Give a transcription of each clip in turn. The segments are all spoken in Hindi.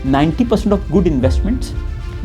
90% of good investments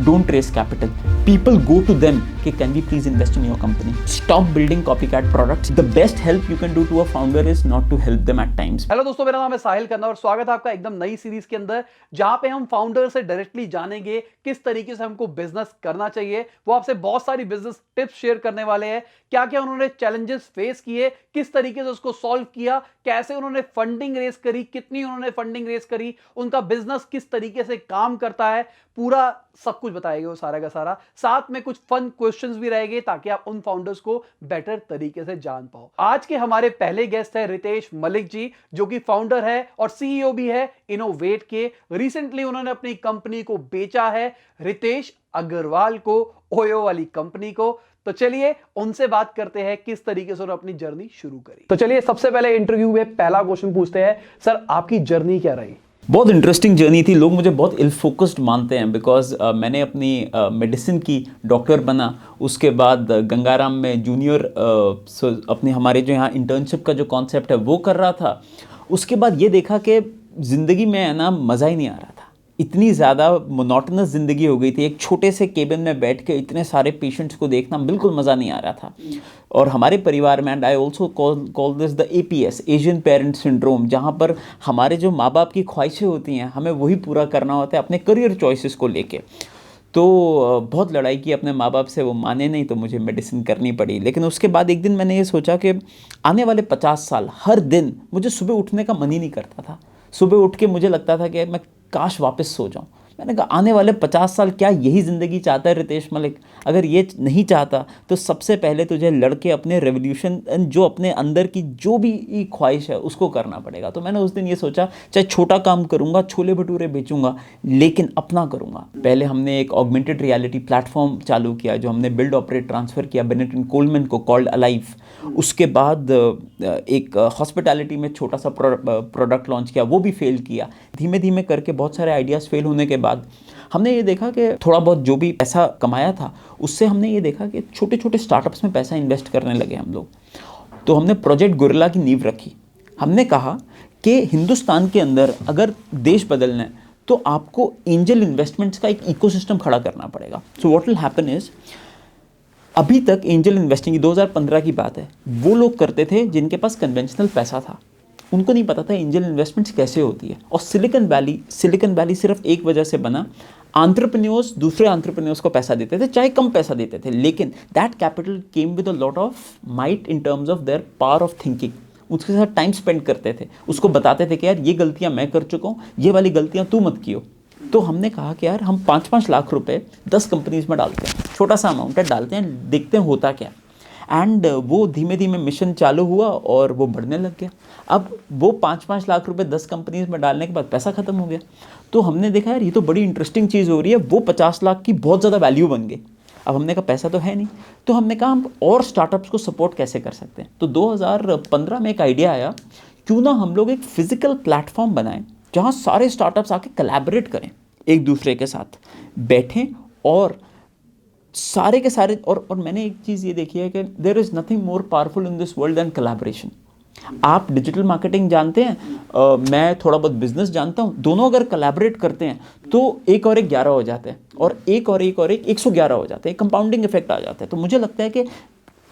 don't raise capital. People go to them कि can we please invest in your company. Stop building copycat products. The best help you can do to a founder is not to help them at times. Hello दोस्तों, मेरा नाम है साहिल खन्ना और स्वागत है आपका एकदम नई सीरीज के अंदर, जहां पे हम फाउंडर से डायरेक्टली जानेंगे किस तरीके से हमको बिजनेस करना चाहिए। वो आपसे बहुत सारी बिजनेस टिप्स शेयर करने वाले हैं, क्या क्या उन्होंने चैलेंजेस फेस किए, किस तरीके से उसको सॉल्व किया, कैसे उन्होंने फंडिंग रेस करी, कितनी उन्होंने फंडिंग रेस करी, उनका बिजनेस किस तरीके से काम करता है, पूरा सब कुछ बताएंगे वो सारा का सारा। साथ में कुछ फन क्वेश्चंस भी रहेंगे ताकि आप उन फाउंडर्स को बेटर तरीके से जान पाओ। आज के हमारे पहले गेस्ट है रितेश मलिक जी, जो कि फाउंडर है और सीईओ भी है इनोवेट के। रिसेंटली उन्होंने अपनी कंपनी को बेचा है, रितेश अग्रवाल को, ओयो वाली कंपनी को। तो चलिए उनसे बात करते हैं किस तरीके से उन्होंने अपनी जर्नी शुरू करी। तो चलिए सबसे पहले इंटरव्यू में पहला क्वेश्चन पूछते हैं, सर आपकी जर्नी क्या रही? बहुत इंटरेस्टिंग जर्नी थी। लोग मुझे बहुत इल फोकस्ड मानते हैं बिकॉज मैंने अपनी मेडिसिन की डॉक्टर बना, उसके बाद गंगाराम में जूनियर अपने हमारे जो यहाँ इंटर्नशिप का जो कॉन्सेप्ट है वो कर रहा था। उसके बाद ये देखा कि ज़िंदगी में है ना मज़ा ही नहीं आ रहा था, इतनी ज़्यादा मोनोटनस ज़िंदगी हो गई थी। एक छोटे से केबिन में बैठ के इतने सारे पेशेंट्स को देखना बिल्कुल मज़ा नहीं आ रहा था। और हमारे परिवार में, and I also call this the APS, Asian parent syndrome, जहाँ पर हमारे जो माँ बाप की ख्वाहिशें होती हैं हमें वही पूरा करना होता है अपने करियर चॉइसेस को लेके। तो बहुत लड़ाई की अपने माँ बाप से, वो माने नहीं तो मुझे मेडिसिन करनी पड़ी। लेकिन उसके बाद एक दिन मैंने ये सोचा कि आने वाले 50 साल हर दिन मुझे सुबह उठने का मन ही नहीं करता था। सुबह उठ के मुझे लगता था कि मैं काश वापस सो जाऊं। मैंने कहा आने वाले 50 साल क्या यही ज़िंदगी चाहता है रितेश मलिक? अगर ये नहीं चाहता तो सबसे पहले तुझे लड़के अपने रेवोल्यूशन, जो अपने अंदर की जो भी ख्वाहिश है उसको करना पड़ेगा। तो मैंने उस दिन ये सोचा, चाहे छोटा काम करूँगा, छोले भटूरे बेचूंगा, लेकिन अपना करूँगा। पहले हमने एक ऑगमेंटेड रियलिटी प्लेटफॉर्म चालू किया जो हमने बिल्ड ऑपरेट ट्रांसफ़र किया बेनेट एंड कोलमैन को, कॉल्ड अलाइव। उसके बाद एक हॉस्पिटैलिटी में छोटा सा प्रोडक्ट लॉन्च किया, वो भी फेल किया। धीमे धीमे करके बहुत सारे आइडियाज़ फेल होने के बाद हमने ये देखा कि थोड़ा बहुत जो भी पैसा कमाया था उससे हमने ये देखा कि छोटे छोटे स्टार्टअप्स में पैसा इन्वेस्ट करने लगे हम लोग। तो हमने प्रोजेक्ट गोरिल्ला की नींव रखी। हमने कहा कि हिंदुस्तान के अंदर अगर देश बदलना है तो आपको एंजल इन्वेस्टमेंट्स का एक इकोसिस्टम खड़ा करना पड़ेगा। So what will happen is, अभी तक एंजल इन्वेस्टिंग 2015 की बात है, वो लोग करते थे जिनके पास कन्वेंशनल पैसा था। उनको नहीं पता था एंजल इन्वेस्टमेंट्स कैसे होती है। और सिलिकॉन वैली सिर्फ एक वजह से बना, एंटरप्रेन्योर्स दूसरे एंटरप्रेन्योर्स को पैसा देते थे, चाहे कम पैसा देते थे, लेकिन that capital came with a lot of might in terms of their power of thinking. उसके साथ टाइम स्पेंड करते थे, उसको बताते थे कि यार ये गलतियां मैं कर चुका हूँ, ये वाली गलतियां तू मत कियो। तो हमने कहा कि यार हम 5-5 लाख रुपए 10 कंपनीज में डालते हैं, छोटा सा अमाउंट है, डालते हैं, देखते हैं होता क्या। एंड वो धीमे धीमे मिशन चालू हुआ और वो बढ़ने लग गया। अब वो 5-5 लाख रुपए 10 कंपनीज में डालने के बाद पैसा ख़त्म हो गया। तो हमने देखा यार ये तो बड़ी इंटरेस्टिंग चीज़ हो रही है, वो 50 लाख की बहुत ज़्यादा वैल्यू बन गई। अब हमने कहा पैसा तो है नहीं, तो हमने कहा हम और स्टार्टअप्स को सपोर्ट कैसे कर सकते हैं। तो 2015 में एक आइडिया आया, क्यों ना हम लोग एक फिजिकल प्लेटफॉर्म बनाएं जहाँ सारे स्टार्टअप्स आके कोलैबोरेट करें, एक दूसरे के साथ बैठें और सारे के सारे। और मैंने एक चीज़ ये देखी है कि there is nothing more powerful in this world than collaboration. आप डिजिटल मार्केटिंग जानते हैं, मैं थोड़ा बहुत बिजनेस जानता हूँ, दोनों अगर कोलैबोरेट करते हैं तो 1 और 1 11 हो जाते हैं, और 1 और 1 और 1 111 हो जाते हैं, कंपाउंडिंग इफेक्ट आ जाता है। तो मुझे लगता है कि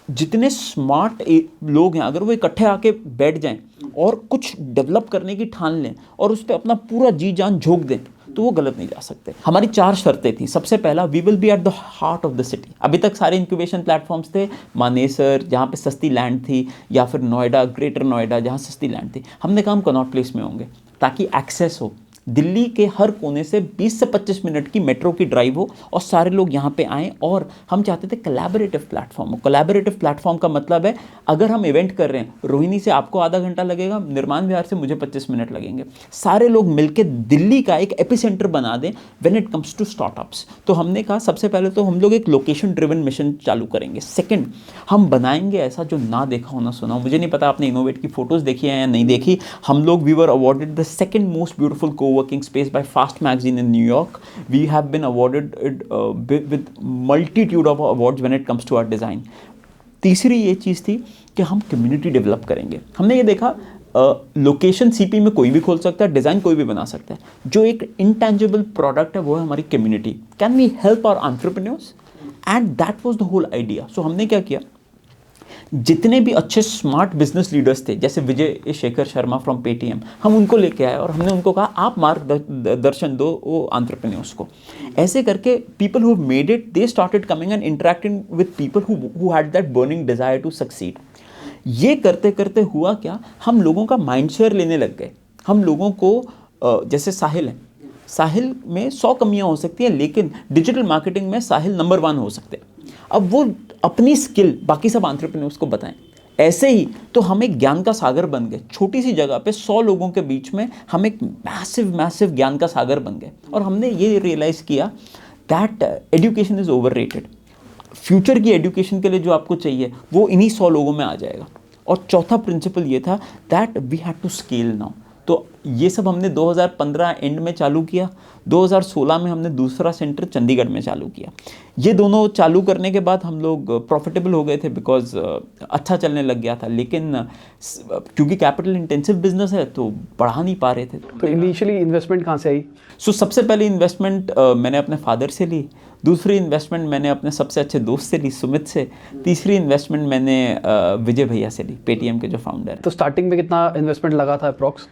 जितने स्मार्ट लोग हैं अगर वो इकट्ठे आके बैठ जाएं और कुछ डेवलप करने की ठान लें और उस पर अपना पूरा जी जान झोंक दें तो वो गलत नहीं जा सकते। हमारी 4 शर्तें थी। सबसे पहला, we will be at the heart of the city. अभी तक सारे इंक्यूबेशन प्लेटफॉर्म्स थे मानेसर जहाँ पे सस्ती लैंड थी, या फिर नोएडा, ग्रेटर नोएडा जहाँ सस्ती लैंड थी। हमने कहा हम कनॉट प्लेस में होंगे ताकि एक्सेस हो, दिल्ली के हर कोने से 20 से 25 मिनट की मेट्रो की ड्राइव हो और सारे लोग यहाँ पे आएँ। और हम चाहते थे कोलैबोरेटिव प्लेटफॉर्म हो। कोलैबोरेटिव प्लेटफॉर्म का मतलब है अगर हम इवेंट कर रहे हैं, रोहिणी से आपको आधा घंटा लगेगा, निर्माण विहार से मुझे 25 मिनट लगेंगे, सारे लोग मिलकर दिल्ली का एक एपिसेंटर बना दें when it comes to startups. तो हमने कहा सबसे पहले तो हम लोग एक लोकेशन ड्रिवन मिशन चालू करेंगे। सेकेंड, हम बनाएंगे ऐसा जो ना देखा हो ना सुना हो। मुझे नहीं पता आपने इनोवेट की फोटोज़ देखी है या नहीं देखी। हम लोग we were awarded the second most beautiful co-working space by Fast Magazine in New York. We have been awarded with multitude of awards when it comes to our design. तीसरी ये चीज़ थी कि हम कम्युनिटी डेवलप करेंगे। हमने ये देखा लोकेशन सीपी में कोई भी खोल सकता है, डिज़ाइन कोई भी बना सकता है। जो एक इंटेंजिबल प्रोडक्ट है वो है हमारी community. Can we help our entrepreneurs, and that was the whole idea. So हमने क्या किया, जितने भी अच्छे स्मार्ट बिजनेस लीडर्स थे, जैसे विजय शेखर शर्मा फ्रॉम पेटीएम, हम उनको लेके आए और हमने उनको कहा आप मार्गदर्शन दो वो एंटरप्रेन्योर्स को। ऐसे करके people who made it, they started coming and interacting with people who had that burning desire to succeed. ये करते करते हुआ क्या, हम लोगों का माइंड शेयर लेने लग गए। हम लोगों को जैसे साहिल है, साहिल में 100 कमियां हो सकती हैं, लेकिन डिजिटल मार्केटिंग में साहिल नंबर 1 हो सकते हैं। अब वो अपनी स्किल बाकी सब एंटरप्रेन्योर्स को बताएं। ऐसे ही तो हम एक ज्ञान का सागर बन गए। छोटी सी जगह पे 100 लोगों के बीच में हम एक मैसिव ज्ञान का सागर बन गए। और हमने ये रियलाइज़ किया that education is overrated. Future की एजुकेशन के लिए जो आपको चाहिए वो इन्हीं 100 लोगों में आ जाएगा। और चौथा प्रिंसिपल ये था that we had to scale now. तो ये सब हमने 2015 एंड में चालू किया। 2016 में हमने दूसरा सेंटर चंडीगढ़ में चालू किया। ये दोनों चालू करने के बाद हम लोग प्रॉफिटेबल हो गए थे, बिकॉज अच्छा चलने लग गया था। लेकिन क्योंकि कैपिटल इंटेंसिव बिजनेस है तो बढ़ा नहीं पा रहे थे। तो इनिशियली इन्वेस्टमेंट कहाँ से आई? सो सबसे पहले इन्वेस्टमेंट मैंने अपने फादर से ली। दूसरी इन्वेस्टमेंट मैंने अपने सबसे अच्छे दोस्त से ली, सुमित से। तीसरी इन्वेस्टमेंट मैंने विजय भैया से ली, पेटीएम के जो फाउंडर हैं। तो स्टार्टिंग में कितना इन्वेस्टमेंट लगा था अप्रॉक्स?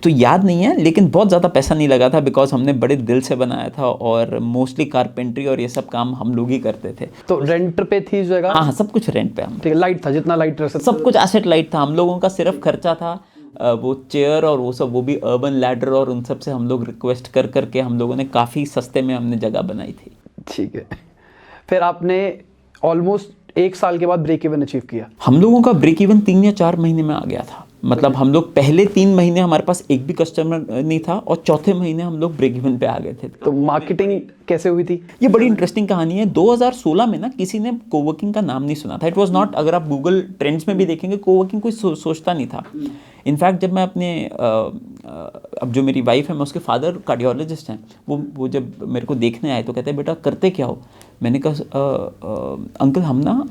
तो याद नहीं है, लेकिन बहुत ज़्यादा पैसा नहीं लगा था, बिकॉज हमने बड़े दिल से बनाया था और मोस्टली कारपेंट्री और ये सब काम हम लोग ही करते थे। तो रेंट पे थी जगह? हाँ, सब कुछ रेंट पे। हम ठीक है, लाइट था, जितना लाइट रह सकता, सब कुछ एसेट लाइट था। हम लोगों का सिर्फ खर्चा था वो चेयर और वो सब, वो भी अर्बन लैडर और उन सब से हम लोग रिक्वेस्ट कर करके हम लोगों ने काफ़ी सस्ते में हमने जगह बनाई थी। ठीक है। फिर आपने ऑलमोस्ट 1 साल के बाद ब्रेक इवन अचीव किया। हम लोगों का ब्रेक इवन 3 या 4 महीने में आ गया था। मतलब हम लोग पहले 3 महीने हमारे पास एक भी कस्टमर नहीं था और चौथे महीने हम लोग ब्रेक इवन पे आ गए थे। तो मार्केटिंग कैसे हुई थी? ये बड़ी इंटरेस्टिंग कहानी है। 2016 में ना किसी ने कोवर्किंग का नाम नहीं सुना था। इट वाज नॉट, अगर आप गूगल ट्रेंड्स में भी देखेंगे, कोवर्किंग कोई सोचता नहीं था। इनफैक्ट जब मैं अपने अब जो मेरी वाइफ है, मैं उसके फादर कार्डियोलॉजिस्ट हैं, वो जब मेरे को देखने आए तो कहते हैं बेटा करते क्या हो? मैंने कहा अंकल हम ना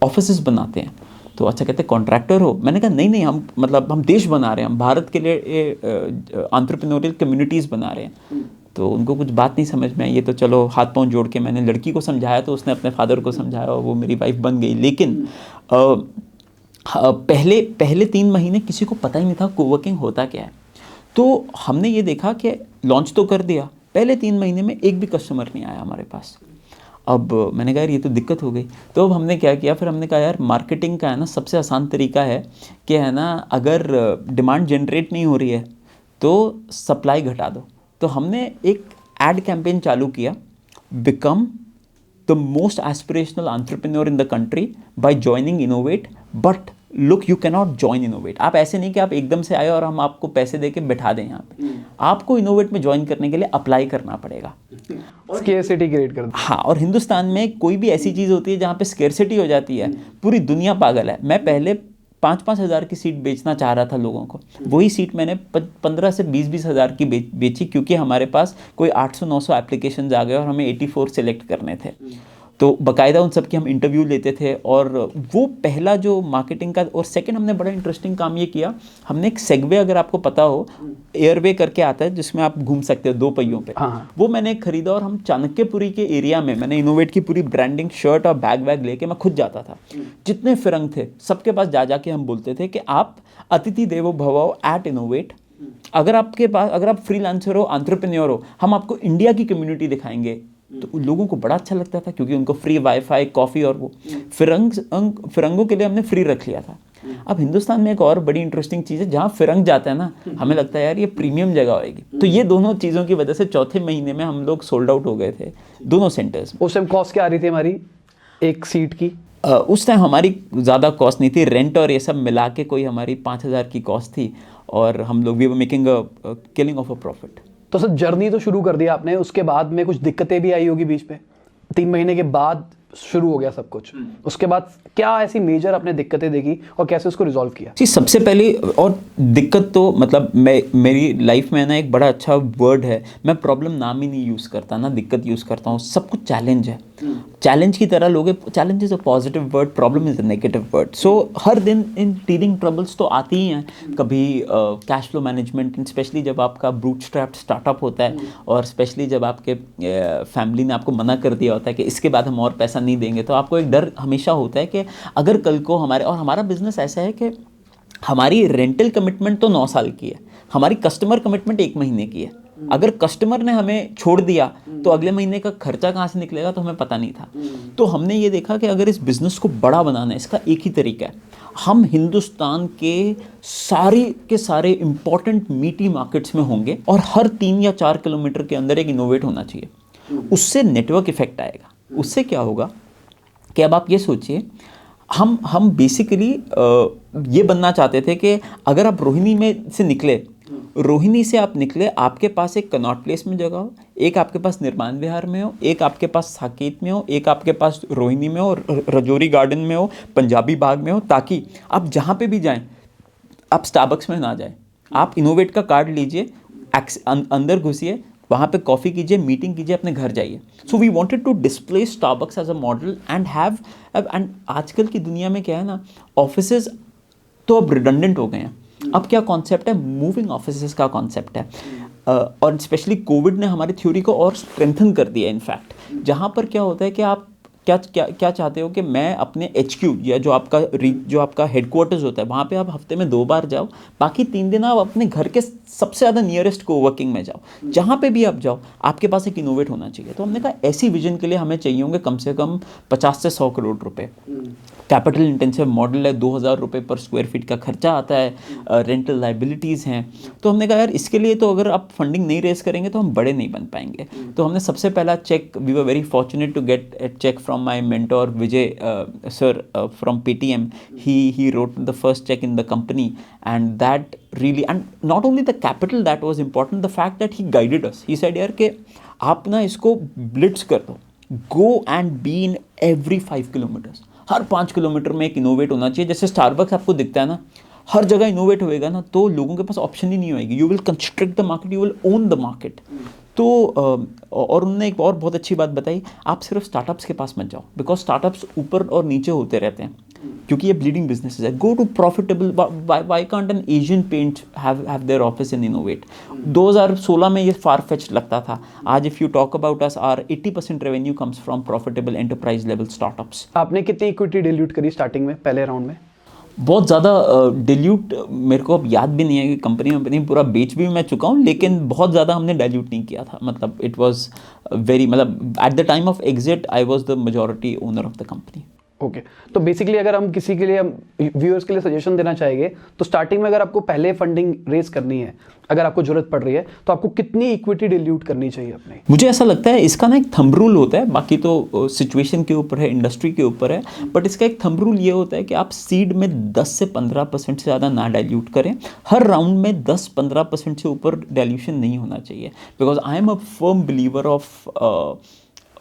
ऑफिसेस बनाते हैं। तो अच्छा, कहते कॉन्ट्रैक्टर हो? मैंने कहा नहीं हम देश बना रहे हैं, हम भारत के लिए एंटरप्रेन्योरियल कम्युनिटीज़ बना रहे हैं। तो उनको कुछ बात नहीं समझ में आई। ये तो चलो हाथ पांव जोड़ के मैंने लड़की को समझाया, तो उसने अपने फादर को समझाया और वो मेरी वाइफ बन गई। लेकिन पहले 3 महीने किसी को पता ही नहीं था कोवर्किंग होता क्या है। तो हमने ये देखा कि लॉन्च तो कर दिया, पहले 3 महीने में एक भी कस्टमर नहीं आया हमारे पास। अब मैंने कहा यार ये तो दिक्कत हो गई। तो अब हमने क्या किया, फिर हमने कहा यार मार्केटिंग का है ना सबसे आसान तरीका है कि है ना, अगर डिमांड जनरेट नहीं हो रही है तो सप्लाई घटा दो। तो हमने एक एड कैंपेन चालू किया, become the most aspirational entrepreneur in the country bye joining innovate, but look you can not join innovate. आप ऐसे नहीं कि आप एकदम से आए और हम आपको पैसे दे के बैठा दें यहाँ पे। आपको इनोवेट में ज्वाइन करने के लिए अप्लाई करना पड़ेगा, स्केर्सिटी क्रिएट कर दो। हाँ, और हिंदुस्तान में कोई भी ऐसी चीज़ होती है जहाँ पे स्केर्सिटी हो जाती है, पूरी दुनिया पागल है। मैं पहले 5-5 हज़ार की सीट बेचना चाह रहा था लोगों को, वही सीट मैंने 15 से 20-20 हज़ार की बेची, क्योंकि हमारे पास कोई 800-900 एप्लीकेशंस आ गए और हमें 84 सेलेक्ट करने थे। तो बाकायदा उन सब की हम इंटरव्यू लेते थे। और वो पहला जो मार्केटिंग का। और सेकंड हमने बड़ा इंटरेस्टिंग काम ये किया, हमने एक सेगवे, अगर आपको पता हो, एयरवे करके आता है जिसमें आप घूम सकते हो 2 पहियों पे, वो मैंने खरीदा और हम चाणक्यपुरी के एरिया में मैंने इनोवेट की पूरी ब्रांडिंग शर्ट और बैग वैग लेके मैं खुद जाता था। जितने फिरंग थे सबके पास जा के हम बोलते थे कि आप अतिथि देवो भव एट इनोवेट। अगर आप फ्रीलांसर हो, एंटरप्रेन्योर हो, हम आपको इंडिया की कम्युनिटी दिखाएंगे। तो लोगों को बड़ा अच्छा लगता था, क्योंकि उनको फ्री वाईफाई, कॉफ़ी और वो फिरंगों के लिए हमने फ्री रख लिया था। अब हिंदुस्तान में एक और बड़ी इंटरेस्टिंग चीज़ है, जहाँ फिरंग जाता है ना, हमें लगता है यार ये प्रीमियम जगह होगी। तो ये दोनों चीज़ों की वजह से चौथे महीने में हम लोग सोल्ड आउट हो गए थे दोनों सेंटर्स में। उस टाइम कॉस्ट क्या आ रही थी हमारी एक सीट की? उस टाइम हमारी ज़्यादा कॉस्ट नहीं थी, रेंट और ये सब मिला के कोई हमारी 5,000 की कॉस्ट थी, और हम लोग we were making a killing of a profit. तो सर जर्नी तो शुरू कर दिया आपने, उसके बाद में कुछ दिक्कतें भी आई होगी बीच में? 3 महीने के बाद शुरू हो गया सब कुछ, उसके बाद क्या ऐसी मेजर आपने दिक्कतें देखी और कैसे उसको रिजॉल्व किया? जी, सबसे पहले और दिक्कत तो मतलब मेरी लाइफ में ना एक बड़ा अच्छा वर्ड है, मैं प्रॉब्लम नाम ही नहीं यूज़ करता ना दिक्कत यूज़ करता हूँ। सब कुछ चैलेंज है। चैलेंज की तरह लोगे। Challenge is a positive word, problem is a negative word. So हर दिन इन टीडिंग ट्रबल्स तो आती ही हैं। कभी कैश फ्लो मैनेजमेंट, स्पेशली जब आपका बूटस्ट्रैप्ड स्टार्टअप होता है, और स्पेशली जब आपके फैमिली ने आपको मना कर दिया होता है कि इसके बाद हम और पैसा नहीं देंगे, तो आपको एक डर हमेशा होता है कि अगर कल को हमारा बिजनेस ऐसा है कि हमारी रेंटल कमिटमेंट तो 9 साल की है, हमारी कस्टमर कमिटमेंट 1 महीने की है। अगर कस्टमर ने हमें छोड़ दिया तो अगले महीने का खर्चा कहाँ से निकलेगा तो हमें पता नहीं था। तो हमने ये देखा कि अगर इस बिज़नेस को बड़ा बनाना है, इसका एक ही तरीका है, हम हिंदुस्तान के सारे इंपॉर्टेंट मीटी मार्केट्स में होंगे और हर 3 या 4 किलोमीटर के अंदर एक इनोवेट होना चाहिए। उससे नेटवर्क इफेक्ट आएगा। उससे क्या होगा कि अब आप ये सोचिए, हम बेसिकली ये बनना चाहते थे कि अगर आप रोहिणी में से निकले, रोहिणी से आप निकले, आपके पास एक कनॉट प्लेस में जगह हो, एक आपके पास निर्माण विहार में हो, एक आपके पास साकेत में हो, एक आपके पास रोहिणी में हो, रजौरी गार्डन में हो, पंजाबी बाग में हो, ताकि आप जहाँ पे भी जाएं आप स्टारबक्स में ना जाएं। आप इनोवेट का कार्ड लीजिए, अंदर घुसिए, वहाँ पे कॉफ़ी कीजिए, मीटिंग कीजिए, अपने घर जाइए। So we wanted to display Starbucks as a model and आजकल की दुनिया में क्या है ना, ऑफिसेज तो अब रिडंडेंट हो गए हैं। अब क्या कॉन्सेप्ट है, मूविंग ऑफिसेज का कॉन्सेप्ट है। और स्पेशली कोविड ने हमारी थ्योरी को और स्ट्रेंथन कर दिया। इनफैक्ट जहाँ पर क्या होता है कि आप क्या चाहते हो कि मैं अपने HQ या जो आपका हेडक्वार्टर्स होता है, वहाँ पे आप हफ्ते में 2 बार जाओ, बाकी 3 दिन आप अपने घर के सबसे ज़्यादा नियरेस्ट कोवर्किंग में जाओ। जहाँ पे भी आप जाओ आपके पास एक इनोवेट होना चाहिए। तो हमने कहा ऐसी विजन के लिए हमें चाहिए होंगे कम से कम 50 से 100 करोड़ रुपए। कैपिटल इंटेंसिव मॉडल है, 2000 रुपये पर स्क्वायर फीट का खर्चा आता है, रेंटल लाइबिलिटीज़ हैं। तो हमने कहा यार इसके लिए तो अगर आप फंडिंग नहीं रेस करेंगे तो हम बड़े नहीं बन पाएंगे। तो हमने सबसे पहला cheque, we were very fortunate to get a cheque from my mentor Vijay sir from PTM. He wrote the first check in the company, and that really, and not only the capital that was important, the fact that he guided us. He said यार कि आप ना इसको ब्लिट्स कर दो, go and be in every 5 kilometers. Her 5 kilometre में एक इनोवेट होना चाहिए। जैसे स्टारबक्स आपको दिखता है ना, हर जगह इनोवेट होएगा ना तो लोगों के पास ऑप्शन ही नहीं होएगी। You will construct the market, you will own the market. तो और उन्होंने एक और बहुत अच्छी बात बताई, आप सिर्फ स्टार्टअप्स के पास मत जाओ, बिकॉज स्टार्टअप्स ऊपर और नीचे होते रहते हैं, क्योंकि ये ब्लीडिंग बिजनेस है। Go to profitable. Why can't an Asian Paint have their office in innovate. 2016 में ये फार फेच्ड लगता था। आज if you talk about us, our 80% revenue comes from profitable enterprise level startups. आपने कितनी इक्विटी डिल्यूट करी स्टार्टिंग में, पहले राउंड में? बहुत ज़्यादा डिल्यूट मेरे को अब याद भी नहीं है कि कंपनी पूरा बेच भी मैं चुका हूँ, लेकिन बहुत ज़्यादा हमने डाइल्यूट नहीं किया था। मतलब इट वाज वेरी, मतलब at the time of exit I was the majority owner of the company. Okay तो बेसिकली अगर हम किसी के लिए, व्यूअर्स के लिए सजेशन देना चाहेंगे, तो स्टार्टिंग में अगर आपको पहले फंडिंग रेज करनी है, अगर आपको जरूरत पड़ रही है, तो आपको कितनी इक्विटी डिल्यूट करनी चाहिए अपने? मुझे ऐसा लगता है इसका ना एक थंब रूल होता है, बाकी तो सिचुएशन के ऊपर है, इंडस्ट्री के ऊपर है, बट इसका एक थंब रूल ये होता है कि आप सीड में 10 से 15% से ज़्यादा ना डाइल्यूट करें। हर राउंड में 10-15% से ऊपर डाइल्यूशन नहीं होना चाहिए, because I am a firm believer of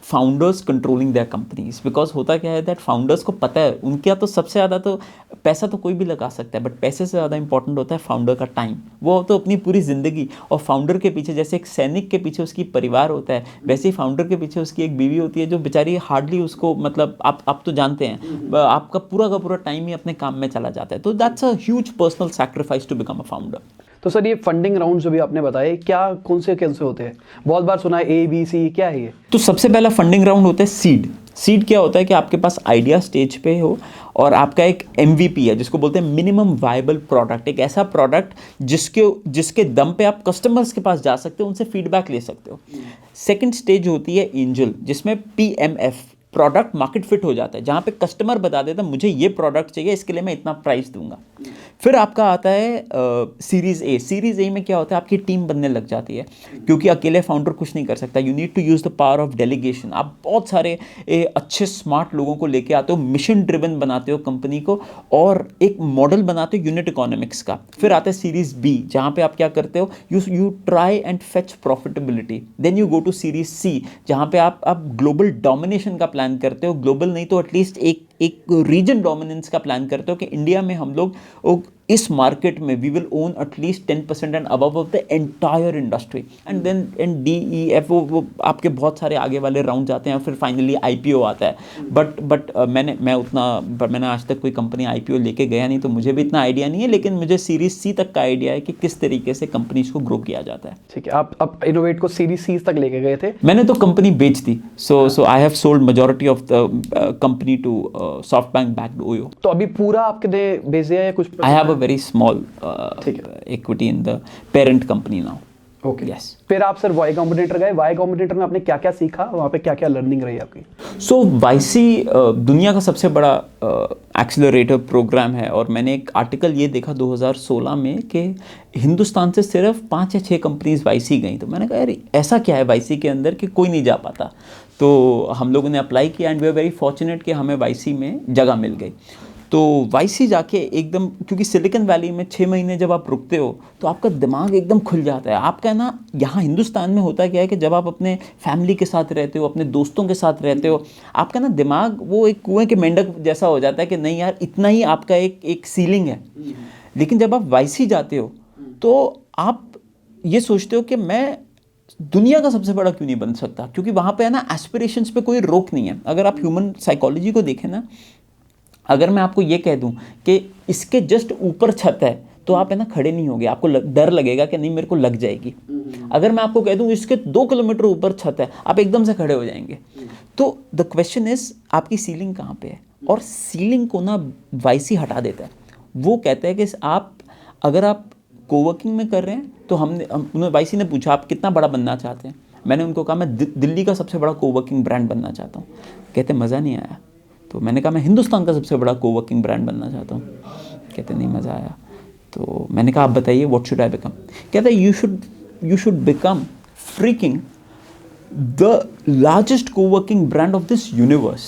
founders controlling their companies. Because होता क्या है दैट फाउंडर्स को पता है उनका तो सबसे ज़्यादा तो पैसा तो कोई भी लगा सकता है, बट पैसे से ज़्यादा इंपॉर्टेंट होता है फाउंडर का टाइम। वो तो अपनी पूरी ज़िंदगी, और फाउंडर के पीछे जैसे एक सैनिक के पीछे उसकी परिवार होता है, वैसे ही फाउंडर के पीछे उसकी एक बीवी होती है जो बेचारी हार्डली उसको, मतलब आप तो जानते हैं आपका पूरा का पूरा टाइम ही अपने काम में चला जाता है। तो that's a huge personal sacrifice to become a founder. तो सर ये फंडिंग राउंड जो भी आपने बताए, क्या कौन से होते हैं? बहुत बार सुना है ABC, क्या है ये? तो सबसे पहला फंडिंग राउंड होता है सीड। सीड क्या होता है कि आपके पास आइडिया स्टेज पे हो और आपका एक MVP है, जिसको बोलते हैं मिनिमम वायबल प्रोडक्ट। एक ऐसा प्रोडक्ट जिसके दम पे आप कस्टमर्स के पास जा सकते हो, उनसे फीडबैक ले सकते हो। सेकंड स्टेज होती है एंजल, जिसमें PMF, प्रोडक्ट मार्केट फिट हो जाता है, जहाँ पे कस्टमर बता देता है मुझे ये प्रोडक्ट चाहिए, इसके लिए मैं इतना प्राइस दूंगा। फिर आपका आता है सीरीज ए। सीरीज ए में क्या होता है, आपकी टीम बनने लग जाती है, क्योंकि अकेले फाउंडर कुछ नहीं कर सकता। You need to use the power of delegation. आप बहुत सारे अच्छे स्मार्ट लोगों को लेके आते हो, मिशन ड्रिवन बनाते हो कंपनी को, और एक मॉडल बनाते हो यूनिट इकोनॉमिक्स का। फिर आता है सीरीज बी, जहाँ पे आप क्या करते हो, you try and fetch profitability. Then you go to series C, जहाँ पे आप ग्लोबल डोमिनेशन का प्लान करते हो, ग्लोबल नहीं तो एटलीस्ट एक रीजन डोमिनेंस का प्लान करते हो कि इंडिया में हम लोग इस मार्केट में we will own at least 10% and above of the entire industry, and then and DEF वो आपके बहुत सारे आगे वाले राउंड जाते हैं, फिर फाइनली IPO आता है. बट मैंने आज तक कोई कंपनी IPO लेके गया नहीं, तो मुझे भी इतना आइडिया नहीं है, लेकिन मुझे सीरीज C तक का आइडिया है कि किस तरीके से कंपनीज को ग्रो किया जाता है. ठीक है, आप इनोवेट को सीरीज सी तक लेके गए थे. मैंने तो कंपनी बेच दी. So I have sold majority of the company to SoftBank backed OYO. तो अभी पूरा आपने बेच दिया या कुछ? I have a very small equity in the parent company now. Okay. Yes. फिर आप सर वाई कॉम्बिनेटर गए. वाई कॉम्बिनेटर में आपने क्या क्या सीखा, वहाँ पे क्या क्या लर्निंग रही आपकी? सो YC दुनिया का सबसे बड़ा एक्सेलरेटर प्रोग्राम है, और मैंने एक आर्टिकल ये देखा 2016 में कि हिंदुस्तान से सिर्फ 5 या 6 कंपनीज YC गई. तो मैंने कहा यार ऐसा क्या है YC के अंदर कि कोई नहीं जा पाता. तो हम लोगों ने अप्लाई किया and we are very fortunate कि हमें YC में जगह मिल गई. तो YC जाके एकदम, क्योंकि सिलिकॉन वैली में 6 महीने जब आप रुकते हो तो आपका दिमाग एकदम खुल जाता है. आपका ना यहाँ हिंदुस्तान में होता क्या है कि जब आप अपने फैमिली के साथ रहते हो, अपने दोस्तों के साथ रहते हो, आपका ना दिमाग वो एक कुएं के मेंढक जैसा हो जाता है कि नहीं यार इतना ही आपका एक सीलिंग है. लेकिन जब आप YC जाते हो तो आप ये सोचते हो कि मैं दुनिया का सबसे बड़ा क्यों नहीं बन सकता, क्योंकि वहाँ पे है ना एस्पिरेशंस पे कोई रोक नहीं है. अगर आप ह्यूमन साइकोलॉजी को देखें ना, अगर मैं आपको ये कह दूं कि इसके जस्ट ऊपर छत है तो आप है ना खड़े नहीं होगे, आपको डर लगेगा कि नहीं मेरे को लग जाएगी. अगर मैं आपको कह दूं इसके 2 किलोमीटर ऊपर छत है, आप एकदम से खड़े हो जाएंगे. तो द क्वेश्चन इज आपकी सीलिंग कहाँ पे है, और सीलिंग को ना YC हटा देता है. वो कहता है कि अगर आप कोवर्किंग में कर रहे हैं तो उन्होंने YC ने पूछा आप कितना बड़ा बनना चाहते हैं. मैंने उनको कहा मैं दिल्ली का सबसे बड़ा कोवर्किंग ब्रांड बनना चाहता हूँ. कहते मज़ा नहीं आया. तो मैंने कहा मैं हिंदुस्तान का सबसे बड़ा कोवर्किंग ब्रांड बनना चाहता हूँ. कहते नहीं मज़ा आया. तो मैंने कहा आप बताइए व्हाट शुड आई बिकम. कहते you should become freaking the largest coworking brand of this universe.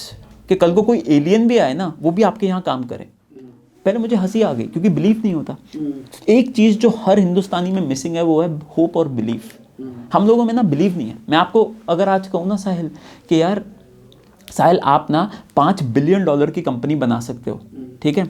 कि कल को कोई एलियन भी आए ना वो भी आपके यहाँ काम करे. पहले मुझे हंसी आ गई क्योंकि बिलीफ नहीं होता. एक चीज़ जो हर हिंदुस्तानी में मिसिंग है वो है होप और बिलीफ. हम लोगों में ना बिलीव नहीं है. मैं आपको अगर आज कहूँ ना साहिल कि यार साहिल आप ना $5 बिलियन की कंपनी बना सकते हो, ठीक है,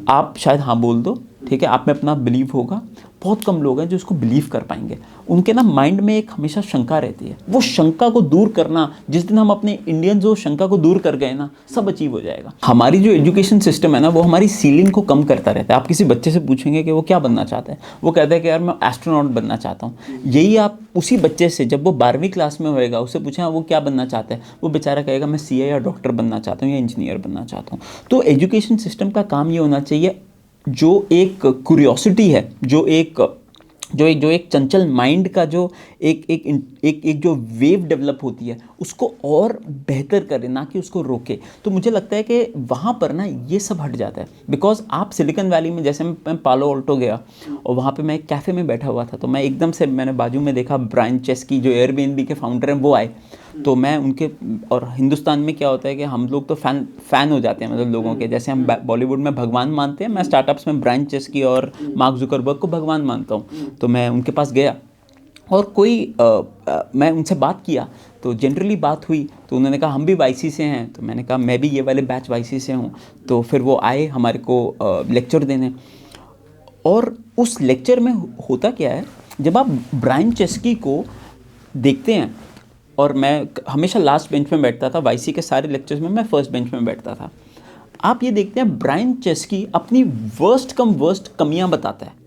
आप शायद हाँ बोल दो, ठीक है, आप में अपना बिलीव होगा. बहुत कम लोग हैं जो इसको बिलीव कर पाएंगे. उनके ना माइंड में एक हमेशा शंका रहती है. वो शंका को दूर करना, जिस दिन हम अपने इंडियन जो शंका को दूर कर गए ना सब अचीव हो जाएगा. हमारी जो एजुकेशन सिस्टम है ना वो हमारी सीलिंग को कम करता रहता है. आप किसी बच्चे से पूछेंगे कि वो क्या बनना चाहता है, वो कहता है कि यार मैं एस्ट्रोनॉट बनना चाहता हूँ. यही आप उसी बच्चे से जब वो 12वीं क्लास में होएगा उससे पूछें वो क्या बनना चाहता है, वो बेचारा कहेगा मैं CA या डॉक्टर बनना चाहता हूँ या इंजीनियर बनना चाहता हूँ. तो एजुकेशन सिस्टम का काम ये होना चाहिए जो एक क्यूरियोसिटी है, जो एक चंचल माइंड का जो एक जो वेव डेवलप होती है उसको और बेहतर करे, ना कि उसको रोके. तो मुझे लगता है कि वहाँ पर ना ये सब हट जाता है. बिकॉज आप सिलिकॉन वैली में, जैसे मैं पालो अल्टो गया और वहाँ पे मैं एक कैफ़े में बैठा हुआ था, तो मैं एकदम से मैंने बाजू में देखा ब्रायन चेस्की जो एयरबीएनबी के फाउंडर हैं वो आए. तो मैं उनके, और हिंदुस्तान में क्या होता है कि हम लोग तो फ़ैन हो जाते हैं, मतलब लोगों के, जैसे हम बॉलीवुड में भगवान मानते हैं, मैं स्टार्टअप्स में ब्रायन चेस्की और मार्क जुकरबर्ग को भगवान मानता हूँ. तो मैं उनके पास गया और मैं उनसे बात किया तो जनरली बात हुई. तो उन्होंने कहा हम भी YC से हैं. तो मैंने कहा मैं भी ये वाले बैच YC से हूँ. तो फिर वो आए हमारे को लेक्चर देने, और उस लेक्चर में होता क्या है, जब आप ब्रायन चेस्की को देखते हैं, और मैं हमेशा लास्ट बेंच में बैठता था YC के सारे लेक्चर्स में, मैं फर्स्ट बेंच में बैठता था. आप ये देखते हैं ब्रायन चेस्की अपनी वर्स्ट कमियां बताता है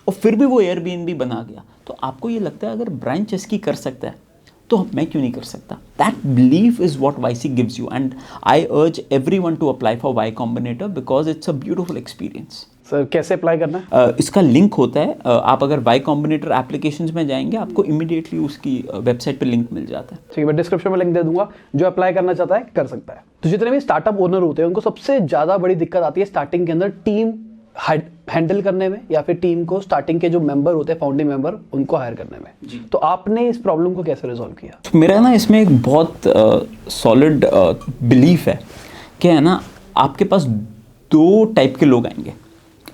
और फिर भी वो एयरबीएनबी बना गया. तो आपको ये लगता है अगर ब्रायन चेस्की कर सकता है तो मैं क्यों नहीं कर सकता. That believe is what YC gives you, and I urge everyone to apply for Y combinator because it's a beautiful experience. Sir कैसे अप्लाई करना है? इसका लिंक होता है, आप अगर Y कॉम्बिनेटर एप्लीकेशंस में जाएंगे आपको इमीडिएटली उसकी वेबसाइट पे लिंक मिल जाता है. ठीक है, मैं डिस्क्रिप्शन में लिंक दे दूंगा, जो अप्लाई करना चाहता है कर सकता है. तो जितने भी स्टार्टअप ओनर होते हैं उनको सबसे ज़्यादा बड़ी दिक्कत आती है स्टार्टिंग के अंदर टीम हैंडल करने में, या फिर टीम को स्टार्टिंग के जो मेंबर होते हैं, फाउंडिंग मेंबर, उनको हायर करने में. तो आपने इस प्रॉब्लम को कैसे रिजॉल्व किया? तो मेरा ना इसमें एक बहुत सॉलिड बिलीफ है कि है ना आपके पास 2 टाइप के लोग आएंगे.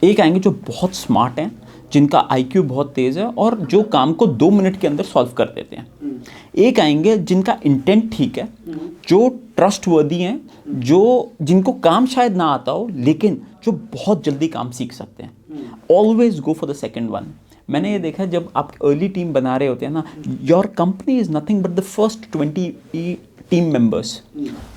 एक आएंगे जो बहुत स्मार्ट हैं, जिनका IQ बहुत तेज़ है और जो काम को 2 मिनट के अंदर सॉल्व कर देते हैं. एक आएंगे जिनका इंटेंट ठीक है, जो ट्रस्टवर्दी हैं, जिनको काम शायद ना आता हो लेकिन जो बहुत जल्दी काम सीख सकते हैं. Always go for the second one. मैंने ये देखा है जब आप अर्ली टीम बना रहे होते हैं ना, your company is nothing but the first 20 team members.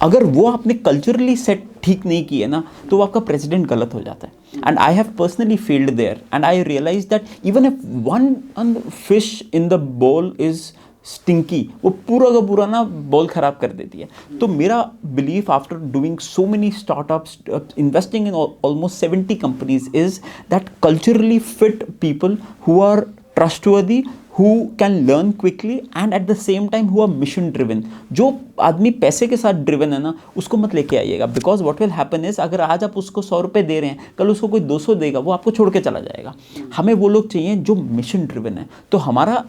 अगर वो आपने कल्चरली सेट ठीक नहीं किए ना, तो वो आपका प्रेसिडेंट गलत हो जाता है। And I have personally failed there and I realize that even if one fish in the bowl is stinky, वो पूरा का पूरा ना बॉल खराब कर देती है। तो मेरा belief after doing so many startups, investing in almost 70 companies, is that culturally fit people who are trustworthy, who can learn quickly and at the same time who are mission driven। जो आदमी पैसे के साथ ड्रिवन है ना, उसको मत लेके आइएगा, because what will happen is अगर आज आप उसको 100 रुपये दे रहे हैं, कल उसको कोई 200 देगा, वो आपको छोड़ के चला जाएगा। हमें वो लोग चाहिए जो मिशन ड्रिवन है। तो हमारा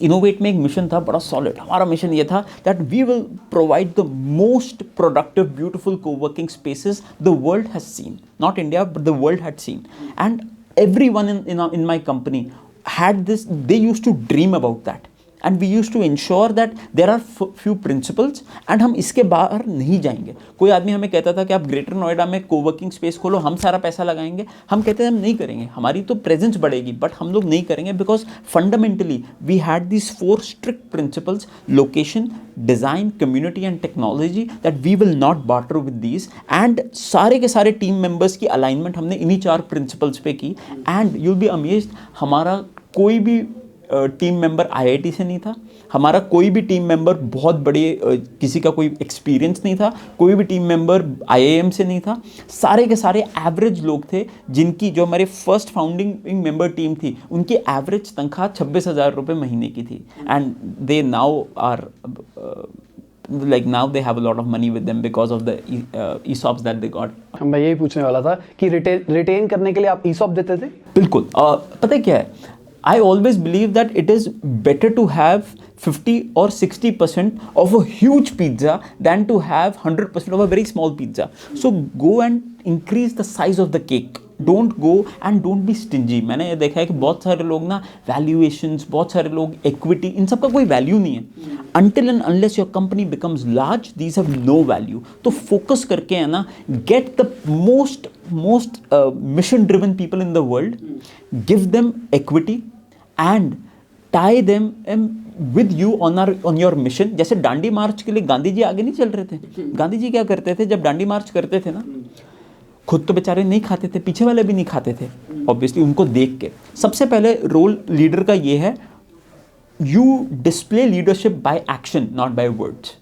इनोवेट में एक मिशन था बड़ा सॉलिड। हमारा मिशन ये था that we will provide the most productive beautiful coworking spaces the world has seen, not India but the world had seen. And everyone in my company had this, they used to dream about that and we used to ensure that there are few principles and हम इसके बाहर नहीं जाएंगे। कोई आदमी हमें कहता था कि आप ग्रेटर नोएडा में कोवर्किंग स्पेस खोलो, हम सारा पैसा लगाएंगे। हम कहते हैं हम नहीं करेंगे, हमारी तो प्रेजेंस बढ़ेगी बट हम लोग नहीं करेंगे, because fundamentally we had this 4 strict principles, location, design, community and technology, that we will not barter with these. And सारे के सारे टीम मेंबर्स की अलाइनमेंट हमने इन्हीं 4 प्रिंसिपल्स पे की। एंड यूल बी अमेज्ड, हमारा कोई भी टीम मेंबर आईआईटी से नहीं था, हमारा कोई भी टीम मेंबर बहुत बड़े किसी का कोई एक्सपीरियंस नहीं था, कोई भी टीम मेंबर आईआईएम से नहीं था। सारे के सारे एवरेज लोग थे, जिनकी जो हमारे फर्स्ट फाउंडिंग मेंबर टीम थी, उनकी एवरेज तनख्वाह 26,000 रुपये महीने की थी। And they now are like now they have a lot of money with them because of the ESOPs that they got। मैं यही पूछने वाला था कि रिटेन करने के लिए आप ESOP देते थे? बिल्कुल। पता है क्या है, I always believe that it is better to have 50 or 60% of a huge pizza than to have 100% of a very small pizza. So go and increase the size of the cake. Don't go and don't be stingy। मैंने ये देखा है कि बहुत सारे लोग ना वैल्यूएशंस, बहुत सारे लोग इक्विटी, इन सब का कोई वैल्यू नहीं है। Until and unless your company becomes large, these have no value। तो फोकस करके है ना, get the most mission driven people in the world, give them equity and tie them with you on your mission। जैसे डांडी मार्च के लिए गांधी जी आगे नहीं चल रहे थे। गांधी जी क्या करते थे जब डांडी मार्च करते थे ना, खुद तो बेचारे नहीं खाते थे, पीछे वाले भी नहीं खाते थे, ऑब्वियसली उनको देख के। सबसे पहले रोल लीडर का ये है, you display leadership by action not by words.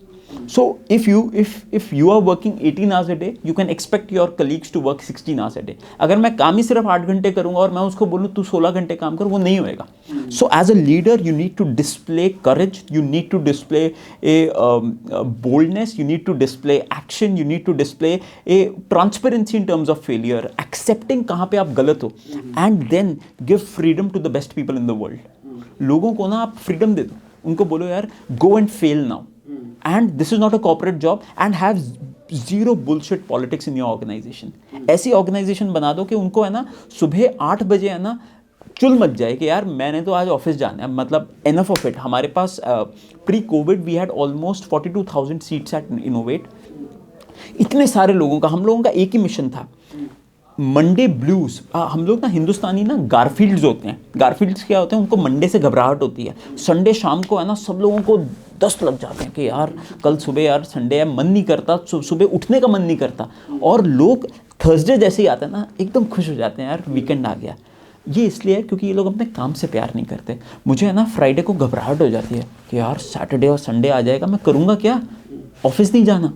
So if you are working 18 hours a day, you can expect your colleagues to work 16 hours a day। अगर मैं काम ही सिर्फ 8 घंटे करूंगा और मैं उसको बोलूँ तू 16 घंटे काम कर, वो नहीं होएगा। So as a leader you need to display courage, you need to display a boldness, you need to display action, you need to display a transparency in terms of failure, accepting कहाँ पे आप गलत हो, and then give freedom to the best people in the world। लोगों को ना आप freedom दे दो, उनको बोलो यार go and fail now and this is not a corporate job and have zero bullshit politics in your organization। ऐसी ऑर्गेनाइजेशन बना दो कि उनको है ना सुबह 8 बजे है ना चुल मच जाए कि यार मैंने तो आज ऑफिस जाना है, मतलब एनफ ऑफ इट। हमारे पास pre covid we had almost 42,000 seats at Innovate. इतने सारे लोगों का, हम लोगों का एक ही मिशन था, मंडे ब्लूज। हम लोग ना हिंदुस्तानी ना गारफील्ड्स होते हैं। गारफील्ड्स क्या होते हैं, उनको मंडे से घबराहट होती है। संडे शाम को है ना सब लोगों को 10 लग जाते हैं कि यार कल सुबह यार संडे है, मन नहीं करता, सुबह उठने का मन नहीं करता। और लोग थर्सडे जैसे ही आते हैं ना एकदम खुश हो जाते हैं, यार वीकेंड आ गया। ये इसलिए है क्योंकि ये लोग अपने काम से प्यार नहीं करते। मुझे है ना फ्राइडे को घबराहट हो जाती है कि यार सैटरडे और संडे आ जाएगा, मैं करूँगा क्या, ऑफिस नहीं जाना।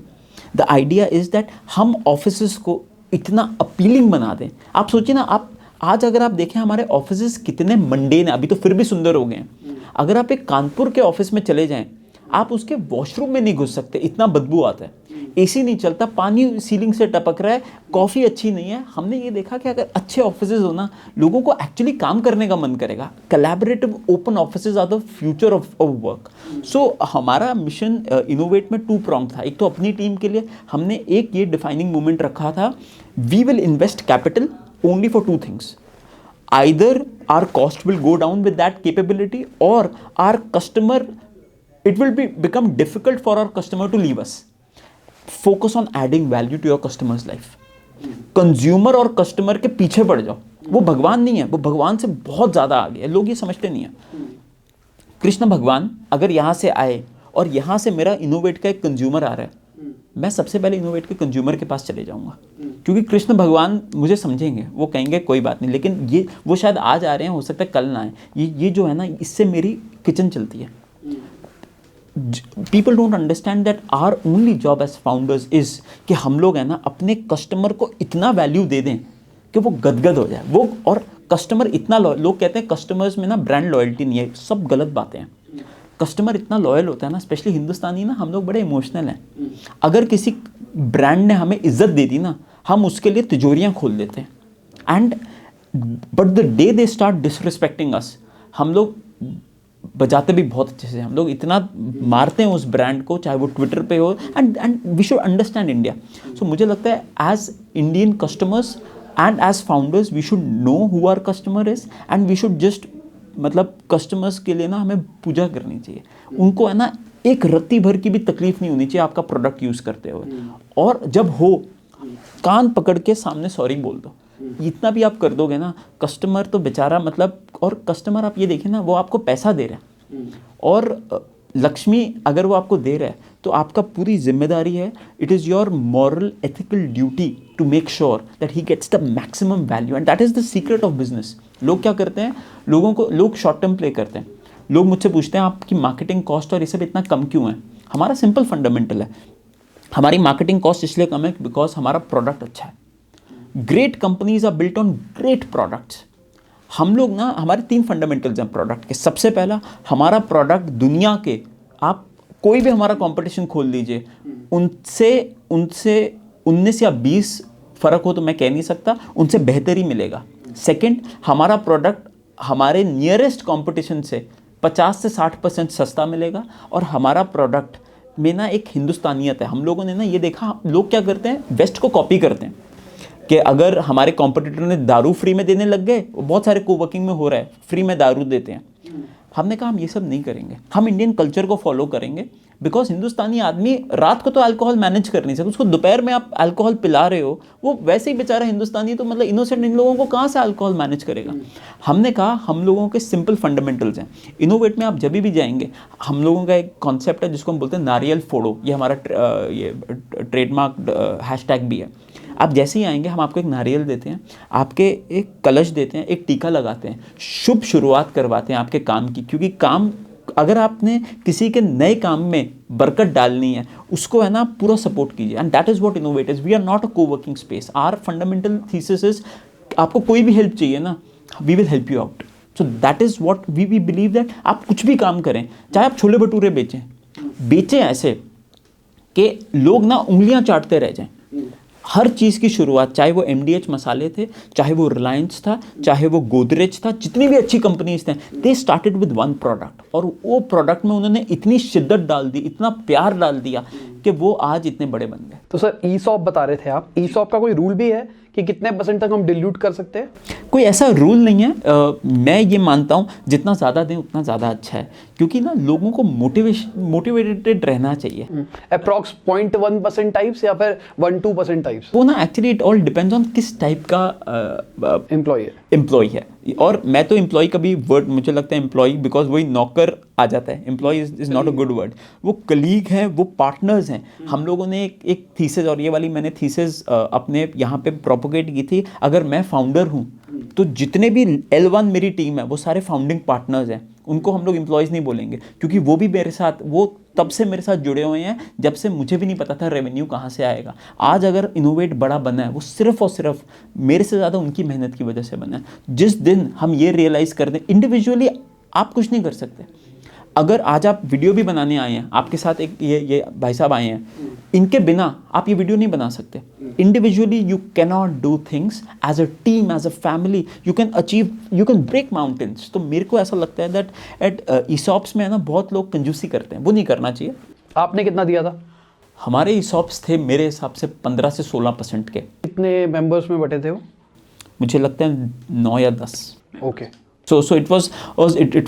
द आइडिया इज़ दैट हम ऑफिस को इतना अपीलिंग बना दें। आप सोचिए ना, आप आज अगर आप देखें हमारे ऑफिस कितने मंडेन हैं, अभी तो फिर भी सुंदर हो गए हैं। अगर आप एक कानपुर के ऑफिस में चले जाएं, आप उसके वॉशरूम में नहीं घुस सकते, इतना बदबू आता है। एसी नहीं चलता, पानी सीलिंग से टपक रहा है, कॉफ़ी अच्छी नहीं है। हमने ये देखा कि अगर अच्छे ऑफिसेज हो ना, लोगों को एक्चुअली काम करने का मन करेगा। Collaborative open offices are the future of work. So हमारा मिशन इनोवेट में 2 pronged था। एक तो अपनी टीम के लिए हमने एक ये डिफाइनिंग मोमेंट रखा था, we will invest capital only for 2 things। Either our cost will go down with that capability or our customer, it will become difficult for our customer to leave us। Focus on adding value to your customer's life। Consumer और कस्टमर के पीछे पड़ जाओ, वो भगवान नहीं है, वो भगवान से बहुत ज़्यादा आगे है, लोग ये समझते नहीं है। कृष्ण भगवान अगर यहाँ से आए और यहाँ से मेरा इनोवेट का एक कंज्यूमर आ रहा है, मैं सबसे पहले इनोवेट के कंज्यूमर के पास चले जाऊँगा, क्योंकि कृष्ण भगवान मुझे समझेंगे, वो कहेंगे कोई बात नहीं, लेकिन ये वो शायद आज आ रहे हैं, हो सकता है कल ना आए, ये जो है ना, इससे मेरी किचन चलती है। People don't understand that our only job as founders is कि हम लोग है ना अपने कस्टमर को इतना वैल्यू दे दें कि वो गदगद हो जाए। वो और कस्टमर इतना लोग कहते हैं कस्टमर्स में ना ब्रांड लॉयल्टी नहीं है, सब गलत बातें हैं। कस्टमर इतना लॉयल होता है ना, स्पेशली हिंदुस्तानी ना, हम लोग बड़े इमोशनल हैं। अगर किसी ब्रांड ने हमें इज्जत दे दी ना, हम उसके लिए तिजोरियां खोल देते हैं। And but the day they start disrespecting us, हम लोग बजाते भी बहुत अच्छे से, हम लोग इतना मारते हैं उस ब्रांड को, चाहे वो ट्विटर पे हो। And we should understand India. So मुझे लगता है as Indian customers and as founders we should know who our customer is, and we should just मतलब कस्टमर्स के लिए ना हमें पूजा करनी चाहिए। उनको है ना एक रत्ती भर की भी तकलीफ नहीं होनी चाहिए आपका प्रोडक्ट यूज़ करते हुए। और जब हो, कान पकड़ के सामने सॉरी बोल दो। इतना भी आप कर दोगे ना, कस्टमर तो बेचारा मतलब, और कस्टमर आप ये देखें ना, वो आपको पैसा दे रहा है, और लक्ष्मी अगर वो आपको दे रहा है तो आपका पूरी जिम्मेदारी है, it is your moral ethical duty to make sure that he gets the maximum value, and that is the secret of business. लोग क्या करते हैं, लोग शॉर्ट टर्म प्ले करते हैं। लोग मुझसे पूछते हैं आपकी मार्केटिंग कॉस्ट और ये सब इतना कम क्यों है। हमारा सिंपल फंडामेंटल है, हमारी मार्केटिंग कॉस्ट इसलिए कम है बिकॉज हमारा प्रोडक्ट अच्छा है। Great companies are built on great products. हम लोग ना, हमारे 3 फंडामेंटल्स हैं प्रोडक्ट के। सबसे पहला, हमारा प्रोडक्ट दुनिया के, आप कोई भी हमारा कंपटीशन खोल लीजिए, उनसे 19 या 20 फ़र्क हो तो मैं कह नहीं सकता, उनसे बेहतर ही मिलेगा। सेकंड, हमारा प्रोडक्ट हमारे नियरेस्ट कंपटीशन से 50 से 60% सस्ता मिलेगा। और हमारा प्रोडक्ट में ना एक हिंदुस्तानियत है। हम लोगों ने ना ये देखा, लोग क्या करते हैं, वेस्ट को कॉपी करते हैं कि अगर हमारे कॉम्पिटिटर ने दारू फ्री में देने लग गए, बहुत सारे कोवर्किंग में हो रहा है, फ्री में दारू देते हैं। हमने कहा हम ये सब नहीं करेंगे, हम इंडियन कल्चर को फॉलो करेंगे। बिकॉज हिंदुस्तानी आदमी रात को तो अल्कोहल मैनेज कर नहीं सकता, उसको दोपहर में आप अल्कोहल पिला रहे हो, वो वैसे ही बेचारा हिंदुस्तानी तो मतलब इनोसेंट, इन लोगों को कहाँ से अल्कोहल मैनेज करेगा। हमने कहा हम लोगों के सिंपल फंडामेंटल्स हैं। इनोवेट में आप जब भी जाएंगे, हम लोगों का एक कॉन्सेप्ट है जिसको हम बोलते हैं नारियल फोड़ो, ये हमारा ये ट्रेडमार्क हैशटैग भी है। आप जैसे ही आएंगे, हम आपको एक नारियल देते हैं, आपके एक कलश देते हैं, एक टीका लगाते हैं, शुभ शुरुआत करवाते हैं आपके काम की। क्योंकि काम, अगर आपने किसी के नए काम में बरकत डालनी है, उसको है ना पूरा सपोर्ट कीजिए। And that is what innovate is. We are not a coworking space. Our fundamental thesis is, आपको कोई भी हेल्प चाहिए ना, we will help you out. So that is what we believe that आप कुछ भी काम करें, चाहे आप छोले भटूरे बेचें ऐसे कि लोग ना उंगलियां चाटते रह जाएं। हर चीज़ की शुरुआत, चाहे वो MDH मसाले थे, चाहे वो रिलायंस था, चाहे वो गोदरेज था, जितनी भी अच्छी कंपनीज थे, they started with one product. और वो प्रोडक्ट में उन्होंने इतनी शिद्दत डाल दी, इतना प्यार डाल दिया कि वो आज इतने बड़े बन गए। तो सर, ESOP बता रहे थे आप, ESOP का कोई रूल भी है कि कितने % तक हम डिल्यूट कर सकते हैं? कोई ऐसा रूल नहीं है। मैं ये मानता हूँ जितना ज़्यादा दें उतना ज़्यादा अच्छा है, क्योंकि ना लोगों को मोटिवेटेड रहना चाहिए। अप्रॉक्स 0.1% टाइप्स या फिर 1-2% टाइप्स? वो ना actually it all depends on किस टाइप का एम्प्लॉय है। और मैं तो एम्प्लॉय का भी वर्ड, मुझे लगता है एम्प्लॉय बिकॉज वही नौकर आ जाता है। Employ is not a good word. वो कलीग हैं, वो पार्टनर्स हैं। हम लोगों ने एक थीसिस, और ये वाली मैंने थीसिस अपने यहाँ पे प्रोपोगेट की थी। अगर मैं फाउंडर हूँ तो जितने भी L1 मेरी टीम है वो सारे फाउंडिंग पार्टनर्स हैं। उनको हम लोग एम्प्लॉयज़ नहीं बोलेंगे, क्योंकि वो भी मेरे साथ, वो तब से मेरे साथ जुड़े हुए हैं जब से मुझे भी नहीं पता था रेवेन्यू कहाँ से आएगा। आज अगर इनोवेट बड़ा बना है, वो सिर्फ और सिर्फ मेरे से ज़्यादा उनकी मेहनत की वजह से बना है। जिस दिन हम ये रियलाइज़ कर दें, इंडिविजुअली आप कुछ नहीं कर सकते। अगर आज आप वीडियो भी बनाने आए हैं, आपके साथ एक ये भाई साहब आए हैं, इनके बिना आप ये वीडियो नहीं बना सकते। Individually you can not do things, as a team, as a family you can achieve, you can break mountains. तो मेरे को ऐसा लगता है दैट एट ESOPs में है ना बहुत लोग कंजूसी करते हैं, वो नहीं करना चाहिए। आपने कितना दिया था? हमारे ESOPs थे मेरे हिसाब से 15 से 16% के। कितने मेंबर्स में बटे थे वो? मुझे लगता है 9 या 10। Okay. So it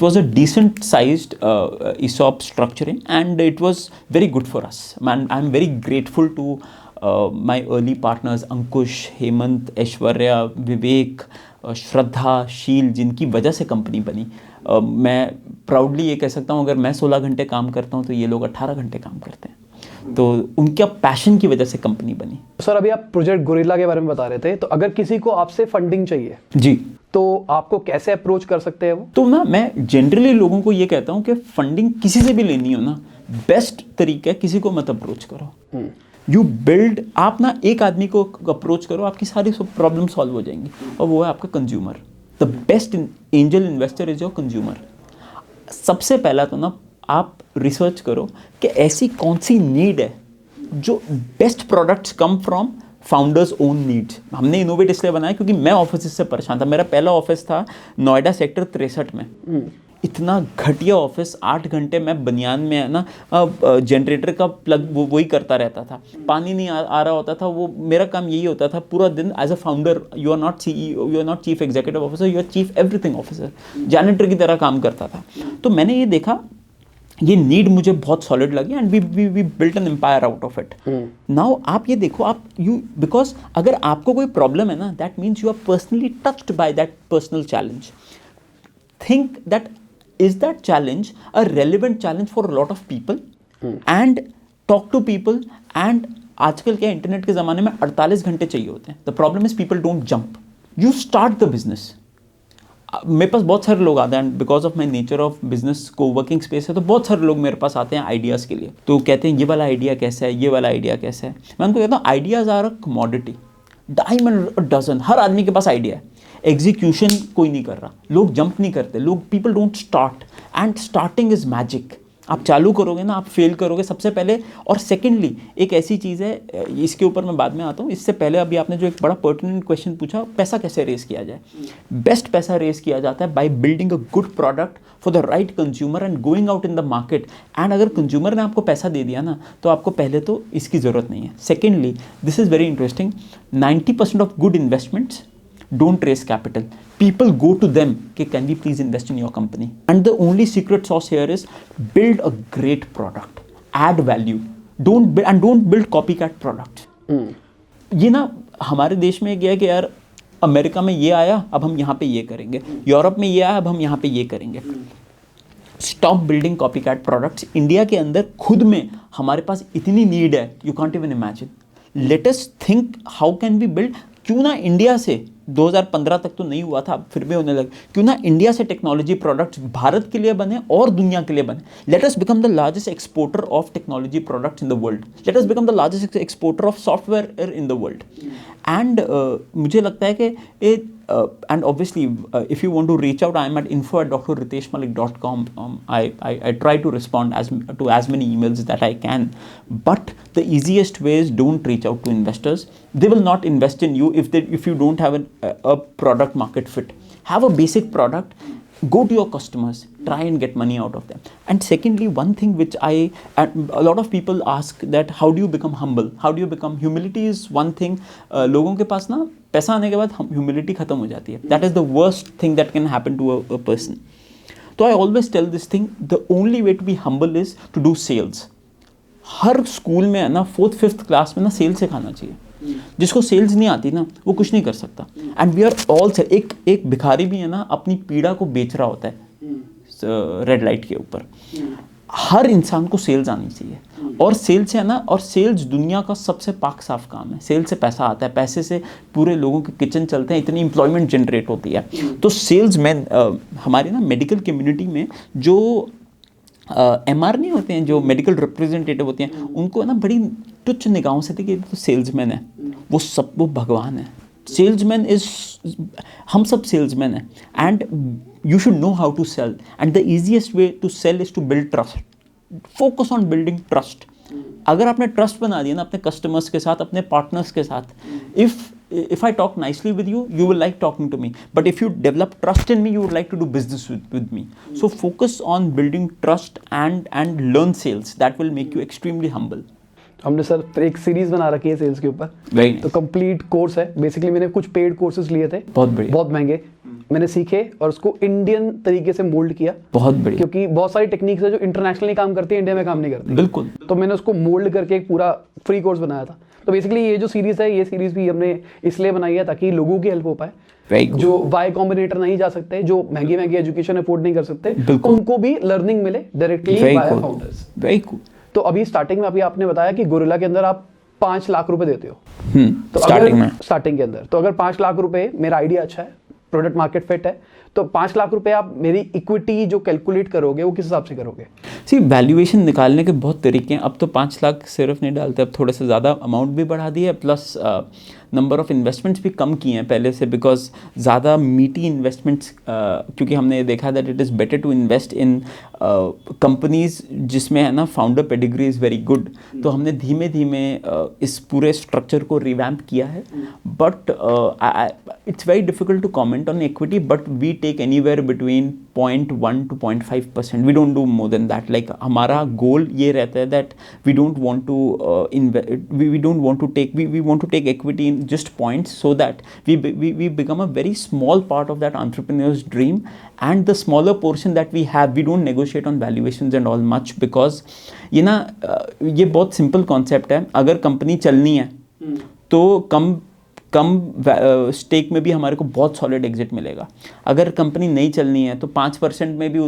was a decent sized ESOP structuring, and it was very good for us. I'm very grateful to my early partners Ankush, Hemant, Aishwarya, Vivek, श्रद्धाशील जिनकी वजह से कंपनी बनी। मैं प्राउडली ये कह सकता हूँ, अगर मैं 16 घंटे काम करता हूँ तो ये लोग 18 घंटे काम करते हैं। तो उनका पैशन की वजह से कंपनी बनी। सर अभी आप प्रोजेक्ट गोरिल्ला के बारे में बता रहे थे, तो अगर किसी को आपसे फंडिंग चाहिए जी तो आपको कैसे अप्रोच कर सकते हैं वो? तो ना मैं जनरली लोगों को ये कहता हूँ कि फंडिंग किसी से भी लेनी हो ना, बेस्ट तरीका है किसी को मत अप्रोच करो। यू बिल्ड, आप ना एक आदमी को अप्रोच करो, आपकी सारी प्रॉब्लम सॉल्व हो जाएंगी, और वो है आपका consumer. The best angel investor is your consumer. सबसे पहला तो ना आप रिसर्च करो कि ऐसी कौन सी नीड है जो best products come from founders own needs. हमने इनोवेट इसलिए बनाया क्योंकि मैं ऑफिस से परेशान था। मेरा पहला ऑफिस था नोएडा सेक्टर 63 में। इतना घटिया ऑफिस, 8 घंटे मैं बनियान में है ना जनरेटर का प्लग वही करता रहता था, पानी नहीं आ रहा होता था। वो मेरा काम यही होता था पूरा दिन। As a founder you are not CEO, you are not chief executive officer, you are chief everything officer, janitor की तरह काम करता था। तो मैंने ये देखा, ये नीड मुझे बहुत सॉलिड लगी, and we built an empire out of it. Now आप ये देखो, आप बिकॉज अगर आपको कोई प्रॉब्लम है ना, that means you are personally touched by that personal challenge. Think दैट is that challenge a relevant challenge for a lot of people, and talk to people। and आजकल क्या इंटरनेट के ज़माने में 48 घंटे चाहिए होते हैं। The problem is people don't jump, you start the business. मेरे पास बहुत सारे लोग आते हैं, because of my nature of business को वर्किंग स्पेस है, तो बहुत सारे लोग मेरे पास आते हैं आइडियाज़ के लिए। तो कहते हैं ये वाला आइडिया कैसा है, ये वाला आइडिया कैसा है। मैं उनको कहता हूँ ideas are a commodity, diamond dozen, हर आदमी के पास आइडिया है। एग्जीक्यूशन कोई नहीं कर रहा, लोग जंप नहीं करते, लोग people don't start, and starting is magic. आप चालू करोगे ना, आप फेल करोगे सबसे पहले। और सेकेंडली एक ऐसी चीज़ है, इसके ऊपर मैं बाद में आता हूँ, इससे पहले अभी आपने जो एक बड़ा पर्टिनेंट क्वेश्चन पूछा, पैसा कैसे रेस किया जाए। बेस्ट पैसा रेस किया जाता है by building a good product for the right consumer and going out in the market. And अगर कंज्यूमर ने आपको पैसा दे दिया ना, तो आपको पहले तो इसकी ज़रूरत नहीं है। Secondly, this is very interesting, 90% of good investments don't raise capital. People go to them, okay, can we please invest in your company? And the only secret sauce here is build a great product, add value, don't build copycat products. ये ना हमारे देश में गया कि यार अमेरिका में ये आया, अब हम यहाँ पे ये करेंगे, यूरोप में ये आया, अब हम यहाँ पे ये करेंगे। Stop building copycat products. India के अंदर खुद में हमारे पास इतनी नीड है, you can't even imagine. Let us think how can we build. क्यों ना इंडिया से 2015 तक तो नहीं हुआ था, फिर भी होने लगा, क्यों ना इंडिया से टेक्नोलॉजी प्रोडक्ट्स भारत के लिए बने और दुनिया के लिए बने। Let us become the largest exporter of technology products in the world. Let us become the largest exporter of software in the world. And मुझे लगता है कि and obviously if you want to reach out, I am at info@drriteshmalik.com. I try to respond to as many emails that I can, but the easiest way is don't reach out to investors. They will not invest in you if you don't have a product market fit. Have a basic product, go to your customers, try and get money out of them. And secondly, one thing which a lot of people ask, that how do you become humble, how do you become, humility is one thing. लोगों के पास ना पैसा आने के बाद ह्यूमिलिटी खत्म हो जाती है। That is the worst thing that can happen to a person. तो I always tell this thing, the only way to be humble is to do sales. हर स्कूल में है ना 4th 5th क्लास में ना सेल्स सिखाना चाहिए। जिसको सेल्स नहीं आती ना, वो कुछ नहीं कर सकता। एंड वी आर ऑल एक भिखारी भी है ना, अपनी पीड़ा को बेच रहा होता है रेड लाइट के ऊपर। हर इंसान को सेल्स आनी चाहिए, और सेल्स है ना, और सेल्स दुनिया का सबसे पाक साफ काम है। सेल्स से पैसा आता है, पैसे से पूरे लोगों के किचन चलते हैं, इतनी एम्प्लॉयमेंट जनरेट होती है। तो सेल्स मैन हमारे ना मेडिकल कम्युनिटी में जो MR नहीं होते हैं, जो मेडिकल रिप्रेजेंटेटिव होते हैं, उनको ना बड़ी तुच्छ निगाहों से देखिए, तो सेल्समैन है, वो भगवान है। सेल्समैन इज, हम सब सेल्समैन हैं, and you should know how to sell, and the easiest way to sell is to build trust. Focus on building trust. अगर आपने ट्रस्ट बना दिया ना अपने कस्टमर्स के साथ, अपने पार्टनर्स के साथ, if I talk nicely with you, you will like talking to me. But if you develop trust in me, you would like to do business with me. So focus on building trust and learn sales. That will make you extremely humble. हमने सर एक सीरीज बना रखी है सेल्स के ऊपर, Very तो कंप्लीट कोर्स है बेसिकली। मैंने कुछ पेड कोर्सेज लिए थे, बहुत बढ़िया, बहुत महंगे, मैंने सीखे और उसको इंडियन तरीके से मोल्ड किया, बहुत बढ़िया, क्योंकि बहुत सारी टेक्निक्स है जो इंटरनेशनली काम करती है, इंडिया में काम नहीं करती। बिल्कुल। तो मैंने उसको मोल्ड करके एक पूरा फ्री कोर्स बनाया था। तो बेसिकली ये जो सीरीज है, ये सीरीज भी हमने इसलिए बनाई है ताकि लोगों की हेल्प हो पाए, जो वाई कॉम्बिनेटर नहीं जा सकते, जो महंगी महंगी एजुकेशन अफोर्ड नहीं कर सकते, उनको भी लर्निंग मिले directly by founders. Very cool. तो अभी स्टार्टिंग में अभी आपने बताया कि गोरिल्ला के अंदर आप 5 लाख रुपए देते हो, तो स्टार्टिंग के अंदर, तो अगर 5 लाख रुपए, मेरा आइडिया अच्छा है, प्रोडक्ट मार्केट फिट है, तो 5 लाख रुपए आप मेरी इक्विटी जो कैलकुलेट करोगे वो किस हिसाब से करोगे? सी वैल्यूएशन निकालने के बहुत तरीके हैं। अब तो 5 लाख सिर्फ नहीं डालते, अब थोड़े से ज़्यादा अमाउंट भी बढ़ा दिया है, प्लस नंबर ऑफ इन्वेस्टमेंट्स भी कम किए हैं पहले से, बिकॉज ज़्यादा मीटी इन्वेस्टमेंट्स, क्योंकि हमने देखा that it is better to invest in companies जिसमें है ना founder pedigree is very good. तो हमने धीमे धीमे इस पूरे स्ट्रक्चर को रिवैम्प किया है, but it's very difficult to comment on equity, but we take anywhere between 0.1 to 0.5%, we don't do more than that. Like हमारा गोल ये रहता है that we don't want to we don't want to take we want to take equity in just points, so that we become a very small part of that entrepreneur's dream, and the smaller portion that we have, we don't negotiate on valuations and all much, because ये ना ये बहुत simple concept है। अगर कंपनी चलनी है तो कम स्टेक में भी हमारे को बहुत सॉलिड एग्जिट मिलेगा। अगर कंपनी नहीं चलनी है तो 5% में भी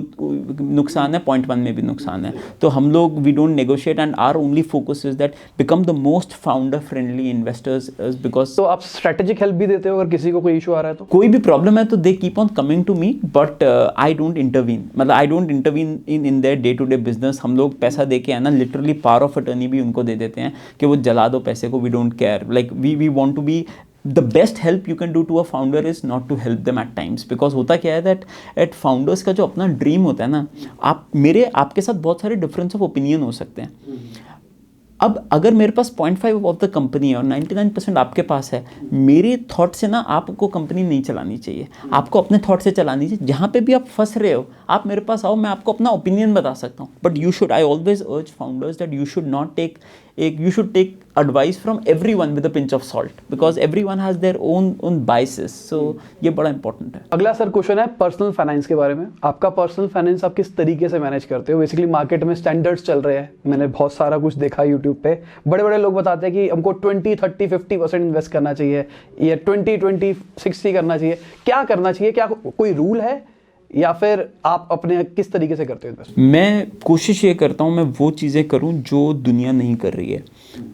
नुकसान है, 0.1 में भी नुकसान है। तो हम लोग we don't negotiate, and our only focus is that become the most founder friendly investors, because. तो आप स्ट्रेटेजिक हेल्प भी देते हो अगर किसी को कोई इशू आ रहा है तो? कोई भी प्रॉब्लम है तो they keep on coming to me, but I don't intervene, मतलब I don't intervene in their day to day business. हम लोग पैसा दे के है ना लिटरली पावर ऑफ अटर्नी भी उनको दे देते हैं कि वो जला दो पैसे को, we don't care. Like we want to be the best help you can do to a founder is not to help them at times, because होता क्या है that at founders का जो अपना ड्रीम होता है ना, आपके साथ बहुत सारे डिफरेंस ऑफ ओपिनियन हो सकते हैं। अब अगर मेरे पास 0.5 ऑफ द कंपनी है और 99% आपके पास है, मेरे थॉट से ना आपको कंपनी नहीं चलानी चाहिए, आपको अपने थॉट से चलानी चाहिए। जहाँ पे भी आप फंस रहे हो आप मेरे पास आओ, मैं आपको अपना ओपिनियन बता सकता हूँ, but you should, I always urge founders that you should not take you should take advice from everyone with a pinch of salt, because everyone has their own biases, so ये बड़ा important है। अगला सर क्वेश्चन है पर्सनल फाइनेंस के बारे में। आपका पर्सनल फाइनेंस आप किस तरीके से मैनेज करते हो? बेसिकली मार्केट में स्टैंडर्ड्स चल रहे हैं, मैंने बहुत सारा कुछ देखा यूट्यूब पे, बड़े बड़े लोग बताते हैं कि हमको 20, 30, 50% इन्वेस्ट करना चाहिए, या 20, 60 करना चाहिए। क्या करना चाहिए? क्या कोई रूल है, या फिर आप अपने किस तरीके से करते हो इन्वेस्ट? मैं कोशिश ये करता हूँ मैं वो चीज़ें करूँ जो दुनिया नहीं कर रही है।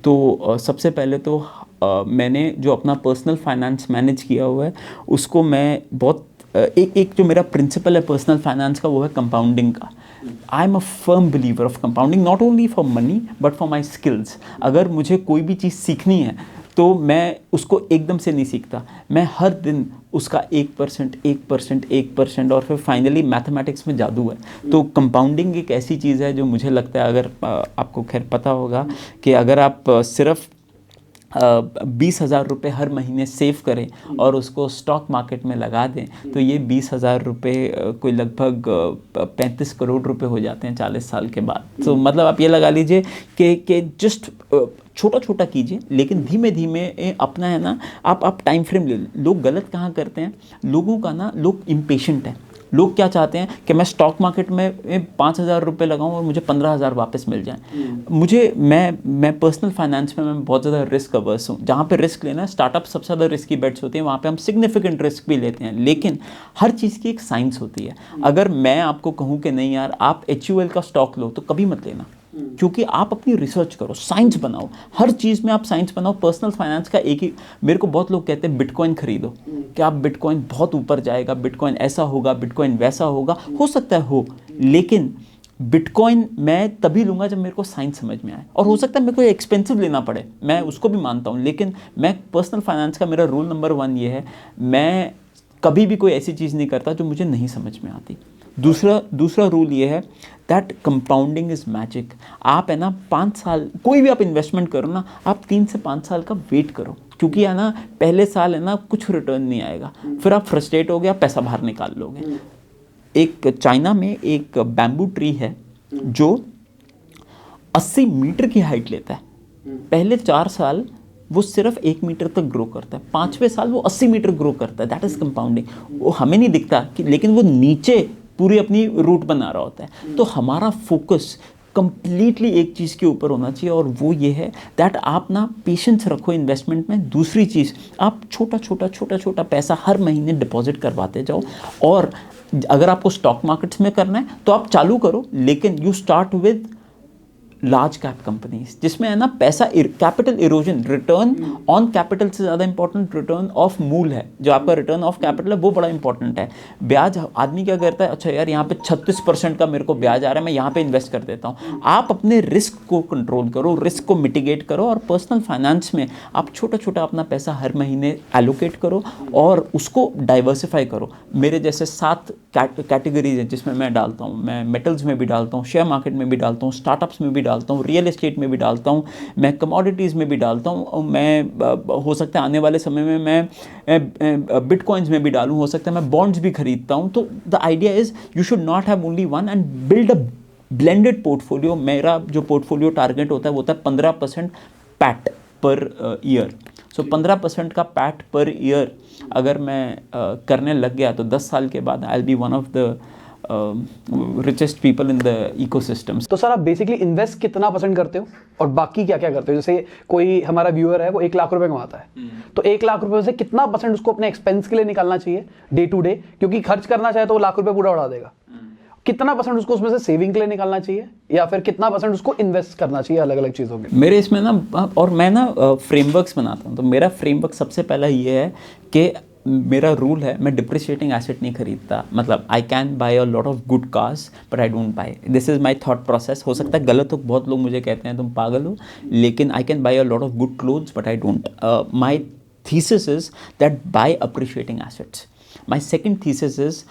तो सबसे पहले तो मैंने जो अपना पर्सनल फाइनेंस मैनेज किया हुआ है उसको मैं बहुत एक जो मेरा प्रिंसिपल है पर्सनल फाइनेंस का, वो है कंपाउंडिंग का। आई am a firm believer of compounding, not only for money but for my skills. अगर मुझे कोई भी चीज़ सीखनी है तो मैं उसको एकदम से नहीं सीखता, मैं हर दिन उसका 1% और फिर फाइनली मैथमेटिक्स में जादू है। तो कंपाउंडिंग एक ऐसी चीज़ है जो मुझे लगता है, अगर आपको खैर पता होगा कि अगर आप सिर्फ 20,000 रुपये हर महीने सेव करें और उसको स्टॉक मार्केट में लगा दें तो ये 20,000 रुपये कोई लगभग 35 करोड़ रुपए हो जाते हैं 40 साल के बाद। तो मतलब आप ये लगा लीजिए कि जस्ट छोटा छोटा कीजिए, लेकिन धीमे धीमे अपना है ना, आप टाइम फ्रेम ले। लोग गलत कहाँ करते हैं, लोगों का ना, लोग इम्पेशेंट हैं। लोग क्या चाहते हैं कि मैं स्टॉक मार्केट में 5,000 रुपये लगाऊं और मुझे 15,000 वापस मिल जाए। मैं पर्सनल फाइनेंस में मैं बहुत ज़्यादा रिस्क अवर्स हूँ। जहाँ पे रिस्क लेना है, स्टार्टअप सबसे ज़्यादा रिस्की बेट्स होती हैं, वहाँ पे हम सिग्निफिकेंट रिस्क भी लेते हैं, लेकिन हर चीज़ की एक साइंस होती है। अगर मैं आपको कहूँ कि नहीं यार आप HUL का स्टॉक लो, तो कभी मत लेना, क्योंकि आप अपनी रिसर्च करो, साइंस बनाओ, हर चीज़ में आप साइंस बनाओ। पर्सनल फाइनेंस का एक ही, मेरे को बहुत लोग कहते हैं बिटकॉइन खरीदो, कि आप बिटकॉइन बहुत ऊपर जाएगा, बिटकॉइन ऐसा होगा, बिटकॉइन वैसा होगा। हो सकता है हो, लेकिन बिटकॉइन मैं तभी लूँगा जब मेरे को साइंस समझ में आए, और हो सकता है मेरे को एक्सपेंसिव लेना पड़े, मैं उसको भी मानता हूँ, लेकिन मैं पर्सनल फाइनेंस का मेरा रूल नंबर 1 ये है, मैं कभी भी कोई ऐसी चीज़ नहीं करता जो मुझे नहीं समझ में आती। दूसरा रूल ये है दैट कंपाउंडिंग इज़ मैजिक। आप है ना 5 साल कोई भी आप इन्वेस्टमेंट करो ना, आप 3 से 5 साल का वेट करो, क्योंकि है ना पहले साल है ना कुछ रिटर्न नहीं आएगा, फिर आप फ्रस्ट्रेट हो गया, पैसा बाहर निकाल लोगे। एक चाइना में एक बैम्बू ट्री है जो 80 मीटर की हाइट लेता है, पहले 4 साल वो सिर्फ 1 मीटर तक ग्रो करता है, 5वें साल वो 80 मीटर ग्रो करता है। That is compounding. वो हमें नहीं दिखता कि, लेकिन वो नीचे पूरी अपनी रूट बना रहा होता है। तो हमारा फोकस कंप्लीटली एक चीज़ के ऊपर होना चाहिए, और वो ये है दैट आप ना पेशेंस रखो इन्वेस्टमेंट में। दूसरी चीज़, आप छोटा छोटा पैसा हर महीने डिपॉजिट करवाते जाओ। और अगर आपको स्टॉक मार्केट्स में करना है तो आप चालू करो, लेकिन you start with large cap companies, जिसमें है ना पैसा capital erosion, return on capital से ज़्यादा इंपॉर्टेंट रिटर्न ऑफ मूल है। जो आपका रिटर्न ऑफ कैपिटल है वो बड़ा इंपॉर्टेंट है। ब्याज, आदमी क्या करता है, अच्छा यार यहाँ पे 36% का मेरे को ब्याज आ रहा है, मैं यहाँ पे इन्वेस्ट कर देता हूँ। आप अपने रिस्क को कंट्रोल करो, रिस्क को मिटिगेट करो, और पर्सनल फाइनेंस में आप छोटा छोटा अपना पैसा हर महीने एलोकेट करो और उसको डाइवर्सिफाई करो। मेरे जैसे 7 कैटेगरीज हैं जिसमें मैं डालता हूँ। मैं मेटल्स में भी डालता हूँ, शेयर मार्केट में भी डालता हूँ, स्टार्टअप्स में भी डालता हूँ, रियल एस्टेट में भी डालता हूँ, मैं कमोडिटीज़ में भी डालता हूँ, मैं हो सकता है आने वाले समय में मैं बिटकॉइंस में भी डालूँ, हो सकता है मैं बॉन्ड्स भी खरीदता हूँ। तो the idea is you should not have only one and build a blended portfolio. मेरा जो पोर्टफोलियो टारगेट होता है वो होता है 15% पैट पर ईयर। सो 15% का पैट पर ईयर अगर मैं करने लग गया तो 10 साल के बाद I will be one of the richest people in the ecosystem. तो सर आप बेसिकली इन्वेस्ट कितना परसेंट करते हो और बाकी क्या क्या करते हो? जैसे कोई हमारा व्यूअर है वो 1 लाख रुपए कमाता है, तो 1 लाख रुपए से कितना परसेंट उसको अपने एक्सपेंस के लिए निकालना चाहिए डे टू डे? क्योंकि खर्च करना चाहे तो वो लाख रुपए पूरा उड़ा देगा। कितना परसेंट उसको उसमें से सेविंग के लिए निकालना चाहिए, या फिर कितना परसेंट उसको इन्वेस्ट करना चाहिए अलग अलग चीज़ों के? मेरे इसमें ना, और मैं ना फ्रेमवर्क्स बनाता हूँ। तो मेरा फ्रेमवर्क सबसे पहला ये है कि मेरा रूल है, मैं डिप्रिशिएटिंग एसेट नहीं खरीदता। मतलब I can buy a lot of good cars but I don't buy. This is my thought process. हो सकता है गलत हो, बहुत लोग मुझे कहते हैं तुम पागल हो, लेकिन I can buy a lot of good clothes but I don't. My thesis is that bye appreciating assets. My second thesis is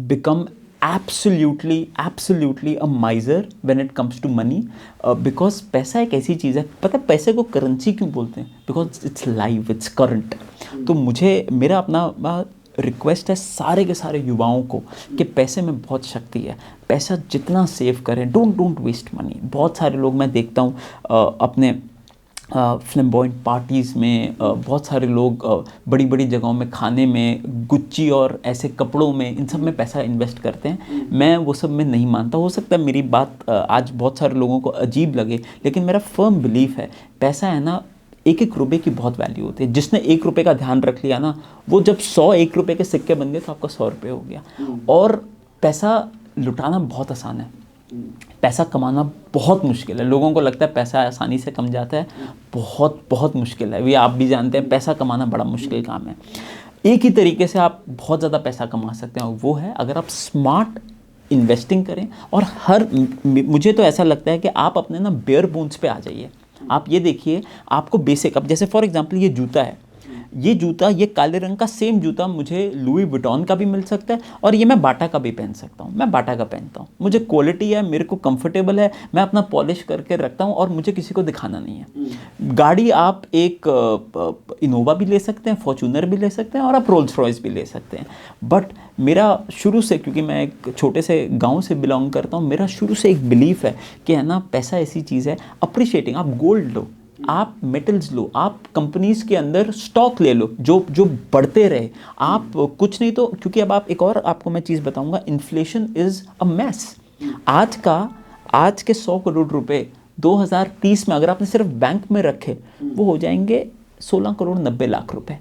become absolutely a miser when it comes to money, because पैसा एक ऐसी चीज़ है, पता है पैसे को करेंसी क्यों बोलते हैं? Because it's live, its current. तो मुझे मेरा अपना रिक्वेस्ट है सारे के सारे युवाओं को कि पैसे में बहुत शक्ति है, पैसा जितना सेव करें, डोंट वेस्ट मनी। बहुत सारे लोग मैं देखता हूँ अपने फ्लैम्बॉयंट पार्टीज़ में, बहुत सारे लोग बड़ी बड़ी जगहों में खाने में, गुच्ची और ऐसे कपड़ों में, इन सब में पैसा इन्वेस्ट करते हैं। मैं वो सब में नहीं मानता। हो सकता है मेरी बात आज बहुत सारे लोगों को अजीब लगे, लेकिन मेरा फर्म बिलीफ है पैसा है ना, 1-1 रुपये की बहुत वैल्यू होती है। जिसने 1 रुपये का ध्यान रख लिया ना, वो जब 100 1 रुपये के सिक्के बन गए तो आपका 100 रुपये हो गया। और पैसा लुटाना बहुत आसान है, पैसा कमाना बहुत मुश्किल है। लोगों को लगता है पैसा आसानी से कम जाता है, बहुत मुश्किल है। ये आप भी जानते हैं, पैसा कमाना बड़ा मुश्किल काम है। एक ही तरीके से आप बहुत ज़्यादा पैसा कमा सकते हैं, वो है अगर आप स्मार्ट इन्वेस्टिंग करें। और मुझे तो ऐसा लगता है कि आप अपने ना बेयर बोन्स पे आ जाइए। आप ये देखिए, आपको बेसिक, अब जैसे फॉर एग्जांपल ये जूता है, ये काले रंग का सेम जूता मुझे लुई विटॉन का भी मिल सकता है, और ये मैं बाटा का भी पहन सकता हूँ। मैं बाटा का पहनता हूँ, मुझे क्वालिटी है, मेरे को कंफर्टेबल है, मैं अपना पॉलिश करके रखता हूँ और मुझे किसी को दिखाना नहीं है। गाड़ी आप एक इनोवा भी ले सकते हैं, फॉर्च्यूनर भी ले सकते हैं, और आप रोल्स रॉयस भी ले सकते हैं। बट मेरा शुरू से, क्योंकि मैं एक छोटे से गाँव से बिलोंग करता हूँ, मेरा शुरू से एक बिलीफ है कि है ना, पैसा ऐसी चीज़ है, अप्रिशिएटिंग। आप गोल्ड लो, आप मेटल्स लो, आप कंपनीज के अंदर स्टॉक ले लो जो बढ़ते रहे। आप कुछ नहीं तो, क्योंकि अब आप एक और आपको मैं चीज़ बताऊंगा, इन्फ्लेशन इज़ अ मैस। आज के 100 करोड़ रुपए 2030 में अगर आपने सिर्फ बैंक में रखे, वो हो जाएंगे 16 करोड़ 90 लाख रुपए।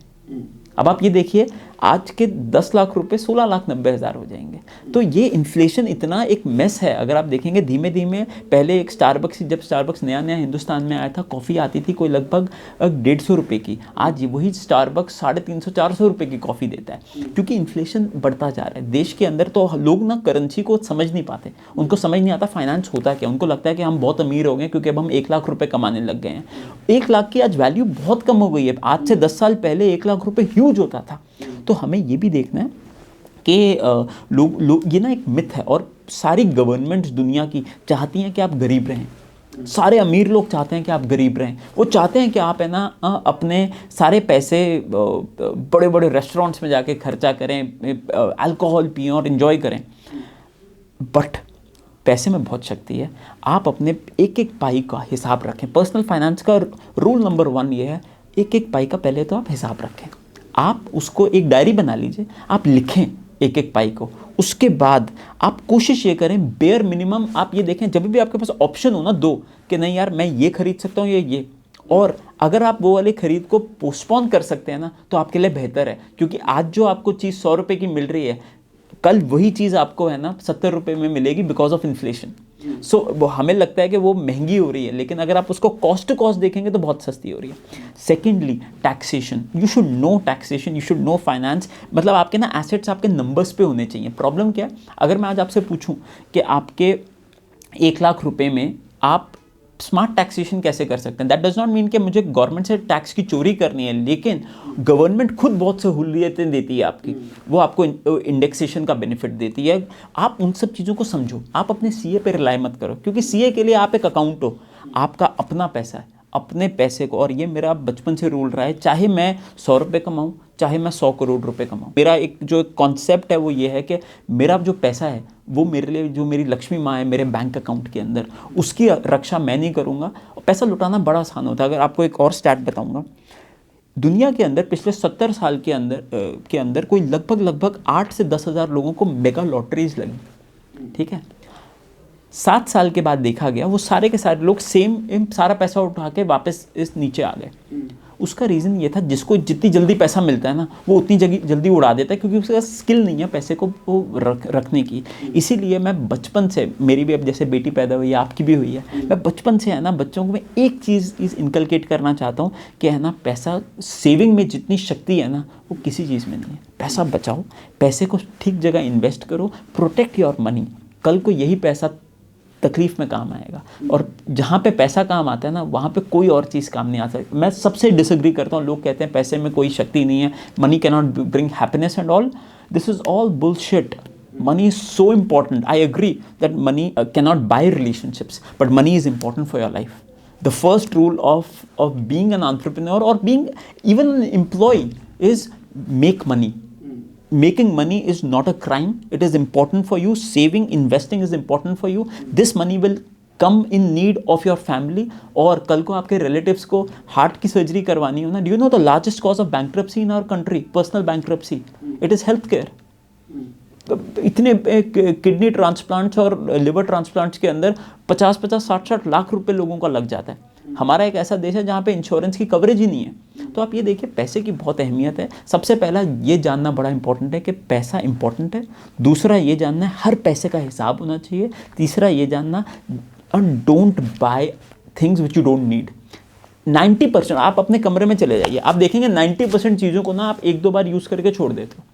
अब आप ये देखिए, आज के 10 लाख रुपए 16 लाख 90 हज़ार हो जाएंगे। तो ये इन्फ्लेशन इतना एक मेस है। अगर आप देखेंगे धीमे धीमे, पहले एक स्टारबक्स, जब स्टारबक्स नया हिंदुस्तान में आया था, कॉफ़ी आती थी कोई लगभग 150 रुपये की। आज वही स्टारबक्स 350-400 रुपये की कॉफ़ी देता है, क्योंकि इन्फ्लेशन बढ़ता जा रहा है देश के अंदर। तो लोग ना करेंसी को समझ नहीं पाते, उनको समझ नहीं आता फाइनेंस होता क्या। उनको लगता है कि हम बहुत अमीर हो गए क्योंकि अब हम 1 लाख रुपये कमाने लग गए हैं। 1 लाख की आज वैल्यू बहुत कम हो गई है। आज से 10 साल पहले 1 लाख रुपये ह्यूज होता था। तो हमें ये भी देखना है कि लोग ये ना एक मिथ है, और सारी गवर्नमेंट्स दुनिया की चाहती हैं कि आप गरीब रहें। सारे अमीर लोग चाहते हैं कि आप गरीब रहें। वो चाहते हैं कि आप है ना अपने सारे पैसे बड़े बड़े रेस्टोरेंट्स में जाके खर्चा करें, अल्कोहल पिएं और इन्जॉय करें। बट पैसे में बहुत शक्ति है। आप अपने एक एक पाई का हिसाब रखें। पर्सनल फाइनेंस का रूल नंबर 1 ये है, एक एक पाई का पहले तो आप हिसाब रखें। आप उसको एक डायरी बना लीजिए, आप लिखें एक एक पाई को। उसके बाद आप कोशिश ये करें, बेयर मिनिमम आप ये देखें, जब भी आपके पास ऑप्शन हो ना दो कि नहीं यार मैं ये खरीद सकता हूँ ये, और अगर आप वो वाली खरीद को पोस्टपोन कर सकते हैं ना तो आपके लिए बेहतर है। क्योंकि आज जो आपको चीज़ 100 रुपये की मिल रही है, कल वही चीज़ आपको है ना 70 रुपये में मिलेगी बिकॉज ऑफ इन्फ्लेशन। सो वो हमें लगता है कि वो महंगी हो रही है, लेकिन अगर आप उसको कॉस्ट टू कॉस्ट देखेंगे तो बहुत सस्ती हो रही है। Secondly taxation, you should no taxation, you should no finance. मतलब आपके ना एसेट्स आपके नंबर्स पे होने चाहिए। प्रॉब्लम क्या है, अगर मैं आज आपसे पूछूं कि आपके 1 लाख रुपए में आप स्मार्ट टैक्सेशन कैसे कर सकते हैं, दैट डज नॉट मीन कि मुझे गवर्नमेंट से टैक्स की चोरी करनी है, लेकिन गवर्नमेंट खुद बहुत सहूलियतें देती है आपकी, वो आपको इंडेक्सेशन का बेनिफिट देती है। आप उन सब चीज़ों को समझो। आप अपने सीए पे रिलाई मत करो, क्योंकि सीए के लिए आप एक अकाउंट हो, आपका अपना पैसा है, अपने पैसे को। और ये मेरा बचपन से रूल रहा है, चाहे मैं 100 रुपये कमाऊँ, चाहे मैं 100 करोड़ रुपए कमाऊँ। मेरा एक जो कॉन्सेप्ट है वो ये है कि मेरा जो पैसा है वो मेरे लिए, जो मेरी लक्ष्मी माँ है मेरे बैंक अकाउंट के अंदर, उसकी रक्षा मैं नहीं करूँगा। पैसा लुटाना बड़ा आसान होता है। अगर आपको एक और स्टैट बताऊँगा, दुनिया के अंदर पिछले 70 साल के अंदर कोई लगभग 8 से 10 हज़ार लोगों को मेगा लॉटरीज लगी, ठीक है। 7 साल के बाद देखा गया वो सारे के सारे लोग सेम सारा पैसा उठा के वापस इस नीचे आ गए। उसका रीज़न ये था, जिसको जितनी जल्दी पैसा मिलता है ना वो उतनी जल्दी उड़ा देता है, क्योंकि उसके पास स्किल नहीं है पैसे को वो रखने की। इसीलिए मैं बचपन से, मेरी भी अब जैसे बेटी पैदा हुई है, आपकी भी हुई है, मैं बचपन से है ना बच्चों को मैं एक चीज़ इनकलकेट करना चाहता हूँ कि है ना पैसा सेविंग में जितनी शक्ति है ना वो किसी चीज़ में नहीं है। पैसा बचाओ, पैसे को ठीक जगह इन्वेस्ट करो, प्रोटेक्ट योर मनी। कल को यही पैसा तकलीफ में काम आएगा, और जहाँ पे पैसा काम आता है ना वहाँ पे कोई और चीज़ काम नहीं आ सकती। मैं सबसे डिसएग्री करता हूँ, लोग कहते हैं पैसे में कोई शक्ति नहीं है, money can not bring happiness and all. This is all bullshit. Money is so important. I agree that money cannot buy relationships, but money is important for your life. The first rule of being an entrepreneur or being even an employee is make money. Making money is not a crime. It is important for you. Saving, investing is important for you. This money will come in need of your family. और कल को आपके relatives को हार्ट की सर्जरी करवानी हो ना, do you know the largest cause of bankruptcy in our country? Personal bankruptcy. It is healthcare. इतने किडनी ट्रांसप्लांट्स और लिवर ट्रांसप्लांट्स के अंदर 50-50, 60-60 लाख रुपए लोगों का लग जाता है। हमारा एक ऐसा देश है जहाँ पे इंश्योरेंस की कवरेज ही नहीं है। तो आप ये देखिए, पैसे की बहुत अहमियत है। सबसे पहला ये जानना बड़ा इंपॉर्टेंट है कि पैसा इंपॉर्टेंट है। दूसरा ये जानना है हर पैसे का हिसाब होना चाहिए। तीसरा ये जानना, don't buy things which you don't need. 90% आप अपने कमरे में चले जाइए, आप देखेंगे 90% चीज़ों को ना आप 1-2 बार यूज़ करके छोड़ देते हो।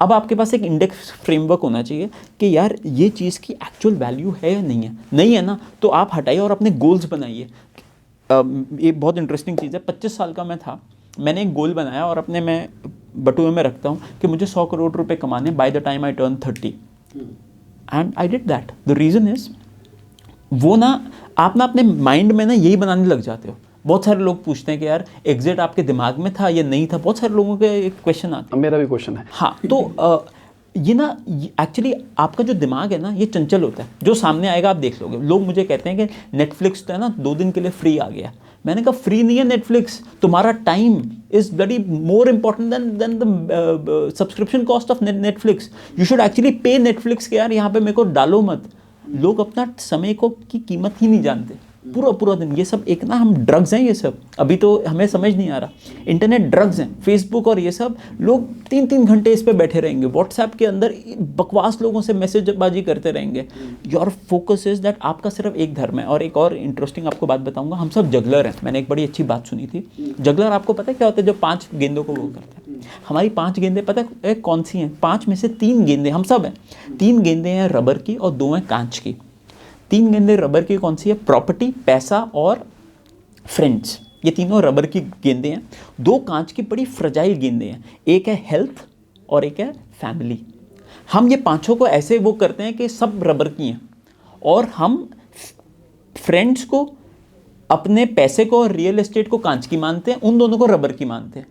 अब आपके पास एक इंडेक्स फ्रेमवर्क होना चाहिए कि यार ये चीज़ की एक्चुअल वैल्यू है या नहीं है ना, तो आप हटाइए और अपने गोल्स बनाइए। ये बहुत इंटरेस्टिंग चीज़ है। 25 साल का मैं था, मैंने एक गोल बनाया और अपने मैं बटुए में रखता हूँ कि मुझे 100 करोड़ रुपए कमाने by the time I turn 30, and I did that. The reason is, वो ना आप ना अपने माइंड में ना यही बनाने लग जाते हो। बहुत सारे लोग पूछते हैं कि यार एग्जिट आपके दिमाग में था या नहीं था, बहुत सारे लोगों के एक क्वेश्चन आते हैं। मेरा भी क्वेश्चन है। हाँ, तो ये ना एक्चुअली आपका जो दिमाग है ना ये चंचल होता है, जो सामने आएगा आप देख लोगे। लोग मुझे कहते हैं कि नेटफ्लिक्स तो है ना 2 दिन के लिए फ्री आ गया। मैंने कहा फ्री नहीं है नेटफ्लिक्स, तुम्हारा time is bloody more important than the subscription cost of Netflix. You should actually pay Netflix के यार यहाँ पे मेरे को डालो मत। लोग अपना समय को की कीमत ही नहीं जानते, पूरा दिन। ये सब एक ना हम ड्रग्स हैं, ये सब अभी तो हमें समझ नहीं आ रहा। इंटरनेट ड्रग्स हैं, फेसबुक और ये सब। लोग 3-3 घंटे इस पे बैठे रहेंगे, व्हाट्सएप के अंदर बकवास लोगों से मैसेजबाजी करते रहेंगे। योर फोकस इज दैट आपका सिर्फ एक धर्म है। और एक और इंटरेस्टिंग आपको बात बताऊंगा, हम सब जगलर हैं। मैंने एक बड़ी अच्छी बात सुनी थी। जगलर आपको पता है क्या होता है? जो 5 गेंदों को वो करते हैं। हमारी 5 गेंदें पता है कौन सी हैं? 5 में से 3 गेंदें हम सब हैं। 3 गेंदें हैं रबर की और 2 हैं कांच की। 3 गेंदें रबर की कौन सी है? प्रॉपर्टी, पैसा और फ्रेंड्स। ये तीनों रबर की गेंदें हैं। 2 कांच की बड़ी फ्रजाइल गेंदें हैं, एक है हेल्थ और एक है फैमिली। हम ये 5 को ऐसे वो करते हैं कि सब रबर की हैं, और हम फ्रेंड्स को, अपने पैसे को और रियल एस्टेट को कांच की मानते हैं, उन दोनों को रबर की मानते हैं।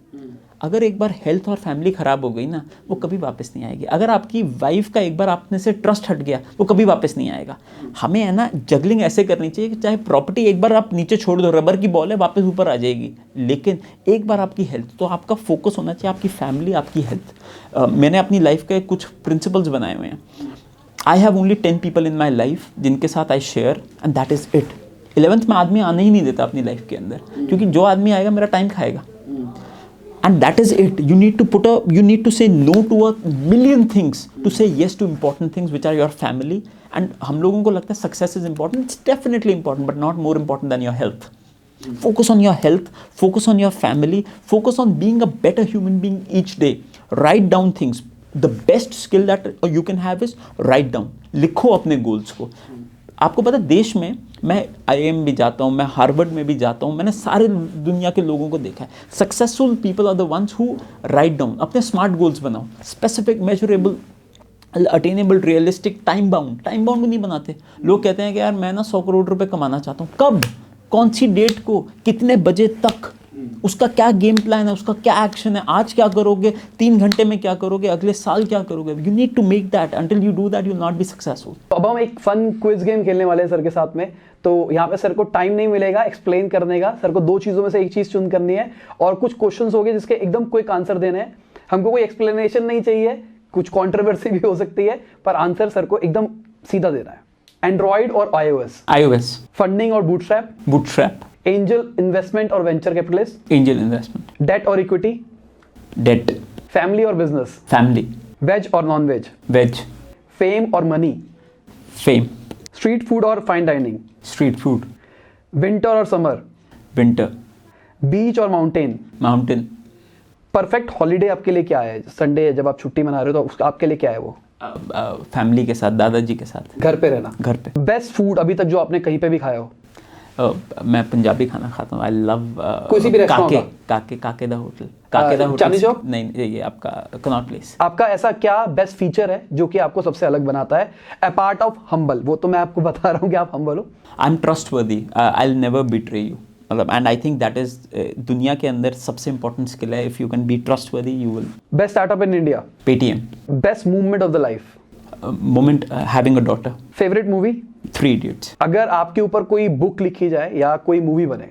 अगर एक बार हेल्थ और फैमिली ख़राब हो गई ना, वो कभी वापस नहीं आएगी। अगर आपकी वाइफ का एक बार आपने से ट्रस्ट हट गया, वो कभी वापस नहीं आएगा। हमें है ना जगलिंग ऐसे करनी चाहिए कि चाहे प्रॉपर्टी एक बार आप नीचे छोड़ दो, रबर की बॉल है, वापस ऊपर आ जाएगी, लेकिन एक बार आपकी हेल्थ, तो आपका फोकस होना चाहिए आपकी फैमिली, आपकी हेल्थ। मैंने अपनी लाइफ के कुछ प्रिंसिपल्स बनाए हुए हैं। I have only 10 people in my life जिनके साथ I share, and that is it. 11th में आदमी आने ही नहीं देता अपनी लाइफ के अंदर, क्योंकि जो आदमी आएगा मेरा टाइम खाएगा। And that is it. You need to say no to a million things to say yes to important things which are your family. And हम लोगों को लगता है success is important. It's definitely important, but not more important than your health. Focus on your health. Focus on your family. Focus on being a better human being each day. Write down things. The best skill that you can have is write down. लिखो अपने goals को। आपको पता है देश में, मैं IIM भी जाता हूँ, मैं हार्वर्ड में भी जाता हूँ, मैंने सारे दुनिया के लोगों को देखा है। Successful people are the ones who write down. अपने स्मार्ट गोल्स बनाओ, specific, measurable, attainable, realistic, time bound नहीं बनाते। लोग कहते हैं कि यार मैं ना 100 करोड़ रुपए कमाना चाहता हूँ। कब, कौन सी डेट को, कितने बजे तक, उसका क्या गेम प्लान है, उसका क्या एक्शन है, आज क्या करोगे, 3 घंटे में क्या करोगे, अगले साल क्या करोगे। You need to make that. Until you do that you will not be successful. अब हम एक फन क्विज गेम खेलने वाले हैं सर के साथ में। तो यहाँ पे सर को टाइम नहीं मिलेगा एक्सप्लेन करने का। सर को 2 चीजों में से एक चीज चुन करनी है, और कुछ क्वेश्चंस होंगे जिसके एकदम क्विक आंसर देने हैं। हमको कोई एक्सप्लेनेशन नहीं चाहिए, कुछ कंट्रोवर्सी भी हो सकती है, पर आंसर सर को एकदम सीधा देना है। एंड्रॉइड और iOS, फंडिंग और बूटस्ट्रैप, एंजल इन्वेस्टमेंट और venture capitalist, angel investment, debt और इक्विटी, डेट, फैमिली और बिजनेस, फैमिली, वेज और नॉन वेज, वेज, फेम और मनी, फेम, स्ट्रीट फूड और fine dining, street food, winter और समर, विंटर, बीच और माउंटेन, माउंटेन। परफेक्ट हॉलीडे आपके लिए क्या है? संडे जब आप छुट्टी मना रहे हो तो उसका आपके लिए क्या है वो? फैमिली के साथ, दादाजी के साथ, घर पे रहना। घर पे। बेस्ट फूड अभी तक जो आपने कहीं पे भी खाया हो? मैं पंजाबी खाना खाता हूँ। आई लव कोई भी रेस्टोरेंट काके दा होटल, काके दा होटल, चांदनी चौक? नहीं, ये आपका कनॉट प्लेस। आपका ऐसा क्या बेस्ट फीचर है जो कि आपको सबसे अलग बनाता है अपार्ट ऑफ हम्बल? वो तो मैं आपको बता रहा हूँ कि आप हम्बल हो। I am trustworthy, I will never betray you. मतलब, and I think that is दुनिया के अंदर सबसे इंपॉर्टेंट स्किल है। If you can be trustworthy you will. Best startup in India? Paytm. Best movement of the life? Moment having a daughter. Favourite movie? 3 idiots. अगर आपके ऊपर कोई बुक लिखी जाए या कोई मूवी बने,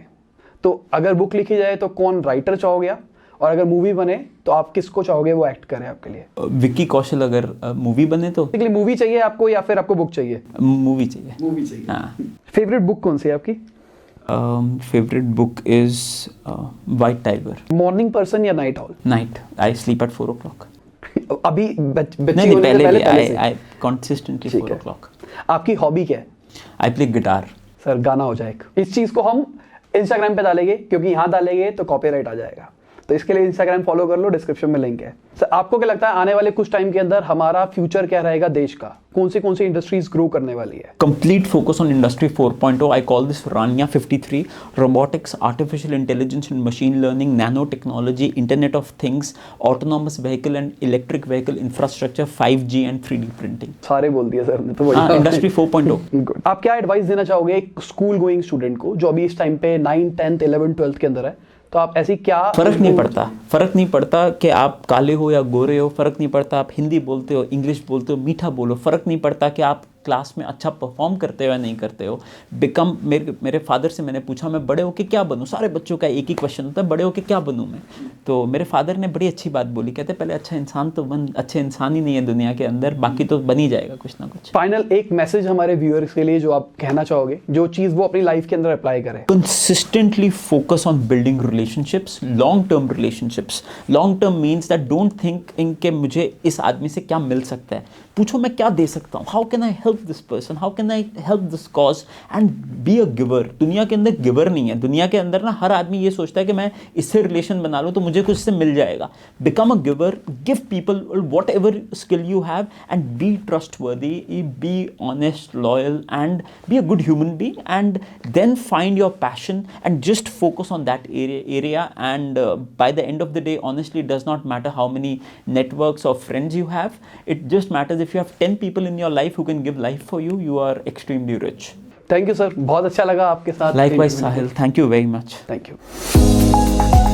तो अगर बुक लिखी जाए तो कौन राइटर चाहोगे आप, और अगर मूवी बने तो आप किसको चाहोगे वो एक्ट करे आपके लिए? विक्की कौशल अगर मूवी बने तो। मूवी चाहिए आपको या फिर आपको बुक चाहिए? मूवी चाहिए। मूवी चाहिए। हाँ। फेवरेट बुक कौन सी है आपकी? Favourite book is White Tiger. Morning person या night owl? Night. I sleep at 4 o'clock। अभी बच्ची होने नहीं, से पहले आई कंसिस्टेंटली 4 o'clock। आपकी हॉबी क्या है? I play guitar. सर गाना हो जाए। इस चीज को हम इंस्टाग्राम पे डालेंगे, क्योंकि यहाँ डालेंगे तो कॉपीराइट आ जाएगा, तो इसके लिए इंस्टाग्राम फॉलो कर लो, डिस्क्रिप्शन में लिंक है। सर आपको क्या लगता है आने वाले कुछ टाइम के अंदर हमारा फ्यूचर क्या रहेगा देश का? कौन सी इंडस्ट्रीज ग्रो करने वाली है? Complete focus on industry 4.0। I call this Rania 53। Robotics, artificial intelligence and machine learning, nano technology, internet of things, autonomous vehicle and electric vehicle infrastructure, 5G and 3D printing. सारे बोल दिए सर ने तो। इंडस्ट्री 4.0। आप क्या एडवाइस देना चाहोगे एक स्कूल गोइंग स्टूडेंट को जो अभी इस टाइम पे 9, 10, 11, 12 के अंदर है? तो आप ऐसी क्या, फर्क नहीं पड़ता कि आप काले हो या गोरे हो, फर्क नहीं पड़ता आप हिंदी बोलते हो, इंग्लिश बोलते हो, मीठा बोलो, फर्क नहीं पड़ता कि आप क्लास में अच्छा परफॉर्म करते हो या नहीं करते हो। बिकम, मेरे फादर से मैंने पूछा मैं बड़े होके क्या बनूं? सारे बच्चों का एक ही क्वेश्चन होता है, बड़े होके क्या बनूं मैं? तो मेरे फादर ने बड़ी अच्छी बात बोली, कहते पहले अच्छा इंसान तो बन। अच्छे इंसान ही नहीं है दुनिया के अंदर, बाकी तो बन ही जाएगा कुछ ना कुछ। फाइनल एक मैसेज हमारे व्यूअर्स के लिए जो आप कहना चाहोगे, जो चीज वो अपनी लाइफ के अंदर अप्लाई करें? Consistently focus on building relationships, long term relationships. Long term means that don't think इनके मुझे इस आदमी से क्या मिल सकता है, पूछो मैं क्या दे सकता हूँ, how can I help this person, how can I help this cause, and be a giver. दुनिया के अंदर गिवर नहीं है। दुनिया के अंदर ना हर आदमी ये सोचता है कि मैं इससे रिलेशन बना लूँ तो मुझे कुछ इससे मिल जाएगा। Become a giver, give people whatever skill you have and be trustworthy, be honest, loyal and be a good human being, and then find your passion and just focus on that area and by the end of the day, honestly, it does not matter how many networks or friends you have. It just matters if you have 10 people in your life who can give life for you, you are extremely rich. Thank you sir, बहुत अच्छा लगा आपके साथ। Likewise Sahil, thank you very much. Thank you.